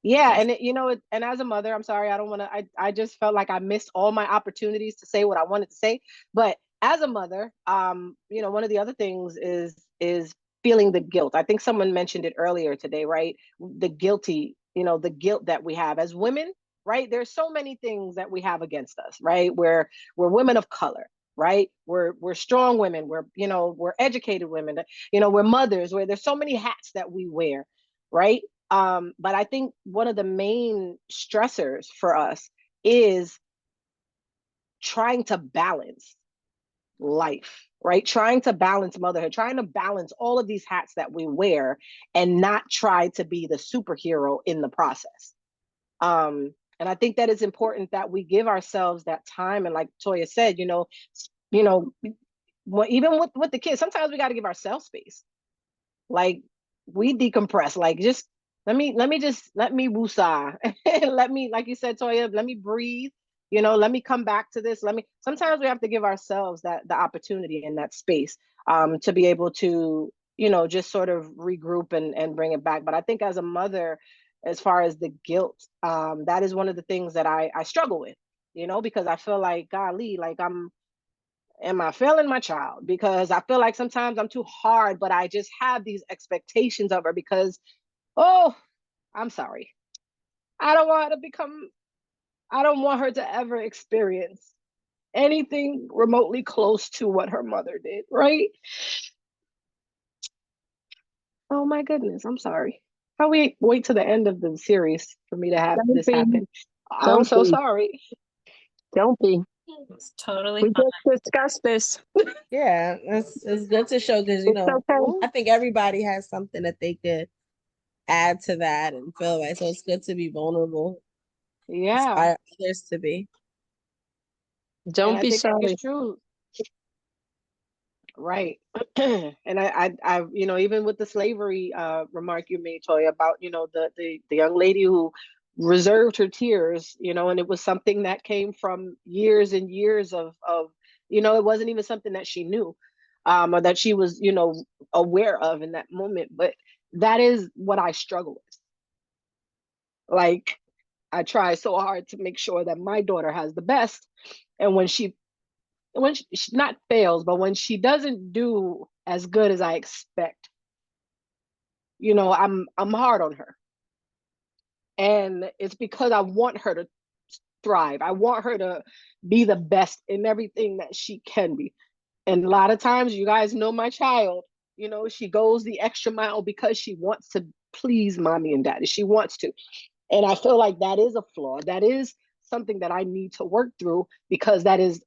Yes. and you know, and as a mother, I'm sorry, I don't want to, I just felt like I missed all my opportunities to say what I wanted to say. But as a mother, you know, one of the other things is feeling the guilt. I think someone mentioned it earlier today, right? The guilty, you know, the guilt that we have as women, right? There's so many things that we have against us, right? We're women of color, right? We're strong women, we're, you know, we're educated women, you know, we're mothers, where there's so many hats that we wear, right? But I think one of the main stressors for us is trying to balance life, right? Trying to balance motherhood, trying to balance all of these hats that we wear and not try to be the superhero in the process. And I think that it's important that we give ourselves that time. And like Toya said, you know, even with the kids, sometimes we got to give ourselves space. Like we decompress. Like just let me woosah. Let me, like you said, Toya, let me breathe. You know, let me come back to this. Let me. Sometimes we have to give ourselves that the opportunity and that space to be able to, you know, just sort of regroup and bring it back. But I think as a mother, as far as the guilt, that is one of the things that I struggle with. You know, because I feel like, golly, like am I failing my child? Because I feel like sometimes I'm too hard, but I just have these expectations of her because, oh, I'm sorry. I don't want her to become, I don't want her to ever experience anything remotely close to what her mother did, right? Oh my goodness, I'm sorry. How we wait to the end of the series for me to have Don't this be, happen? I'm don't so be, sorry. don't be. It's totally We fine. just discussed this. Yeah, it's good to show because It's okay. I think everybody has something that they could add to that and feel like, so it's good to be vulnerable, Yeah, inspire others to be. and Don't I be think it's sorry. true. Right. And you know, even with the slavery remark you made, Toy, about, you know, the young lady who reserved her tears, you know, and it was something that came from years and years of, you know, it wasn't even something that she knew, or that she was, you know, aware of in that moment. But that is what I struggle with. Like, I try so hard to make sure that my daughter has the best. And when she not fails, but when she doesn't do as good as I expect, you know, I'm hard on her. And it's because I want her to thrive. I want her to be the best in everything that she can be. And a lot of times, you guys know my child, you know, she goes the extra mile because she wants to please mommy and daddy. She wants to. And I feel like that is a flaw. That is something that I need to work through because that is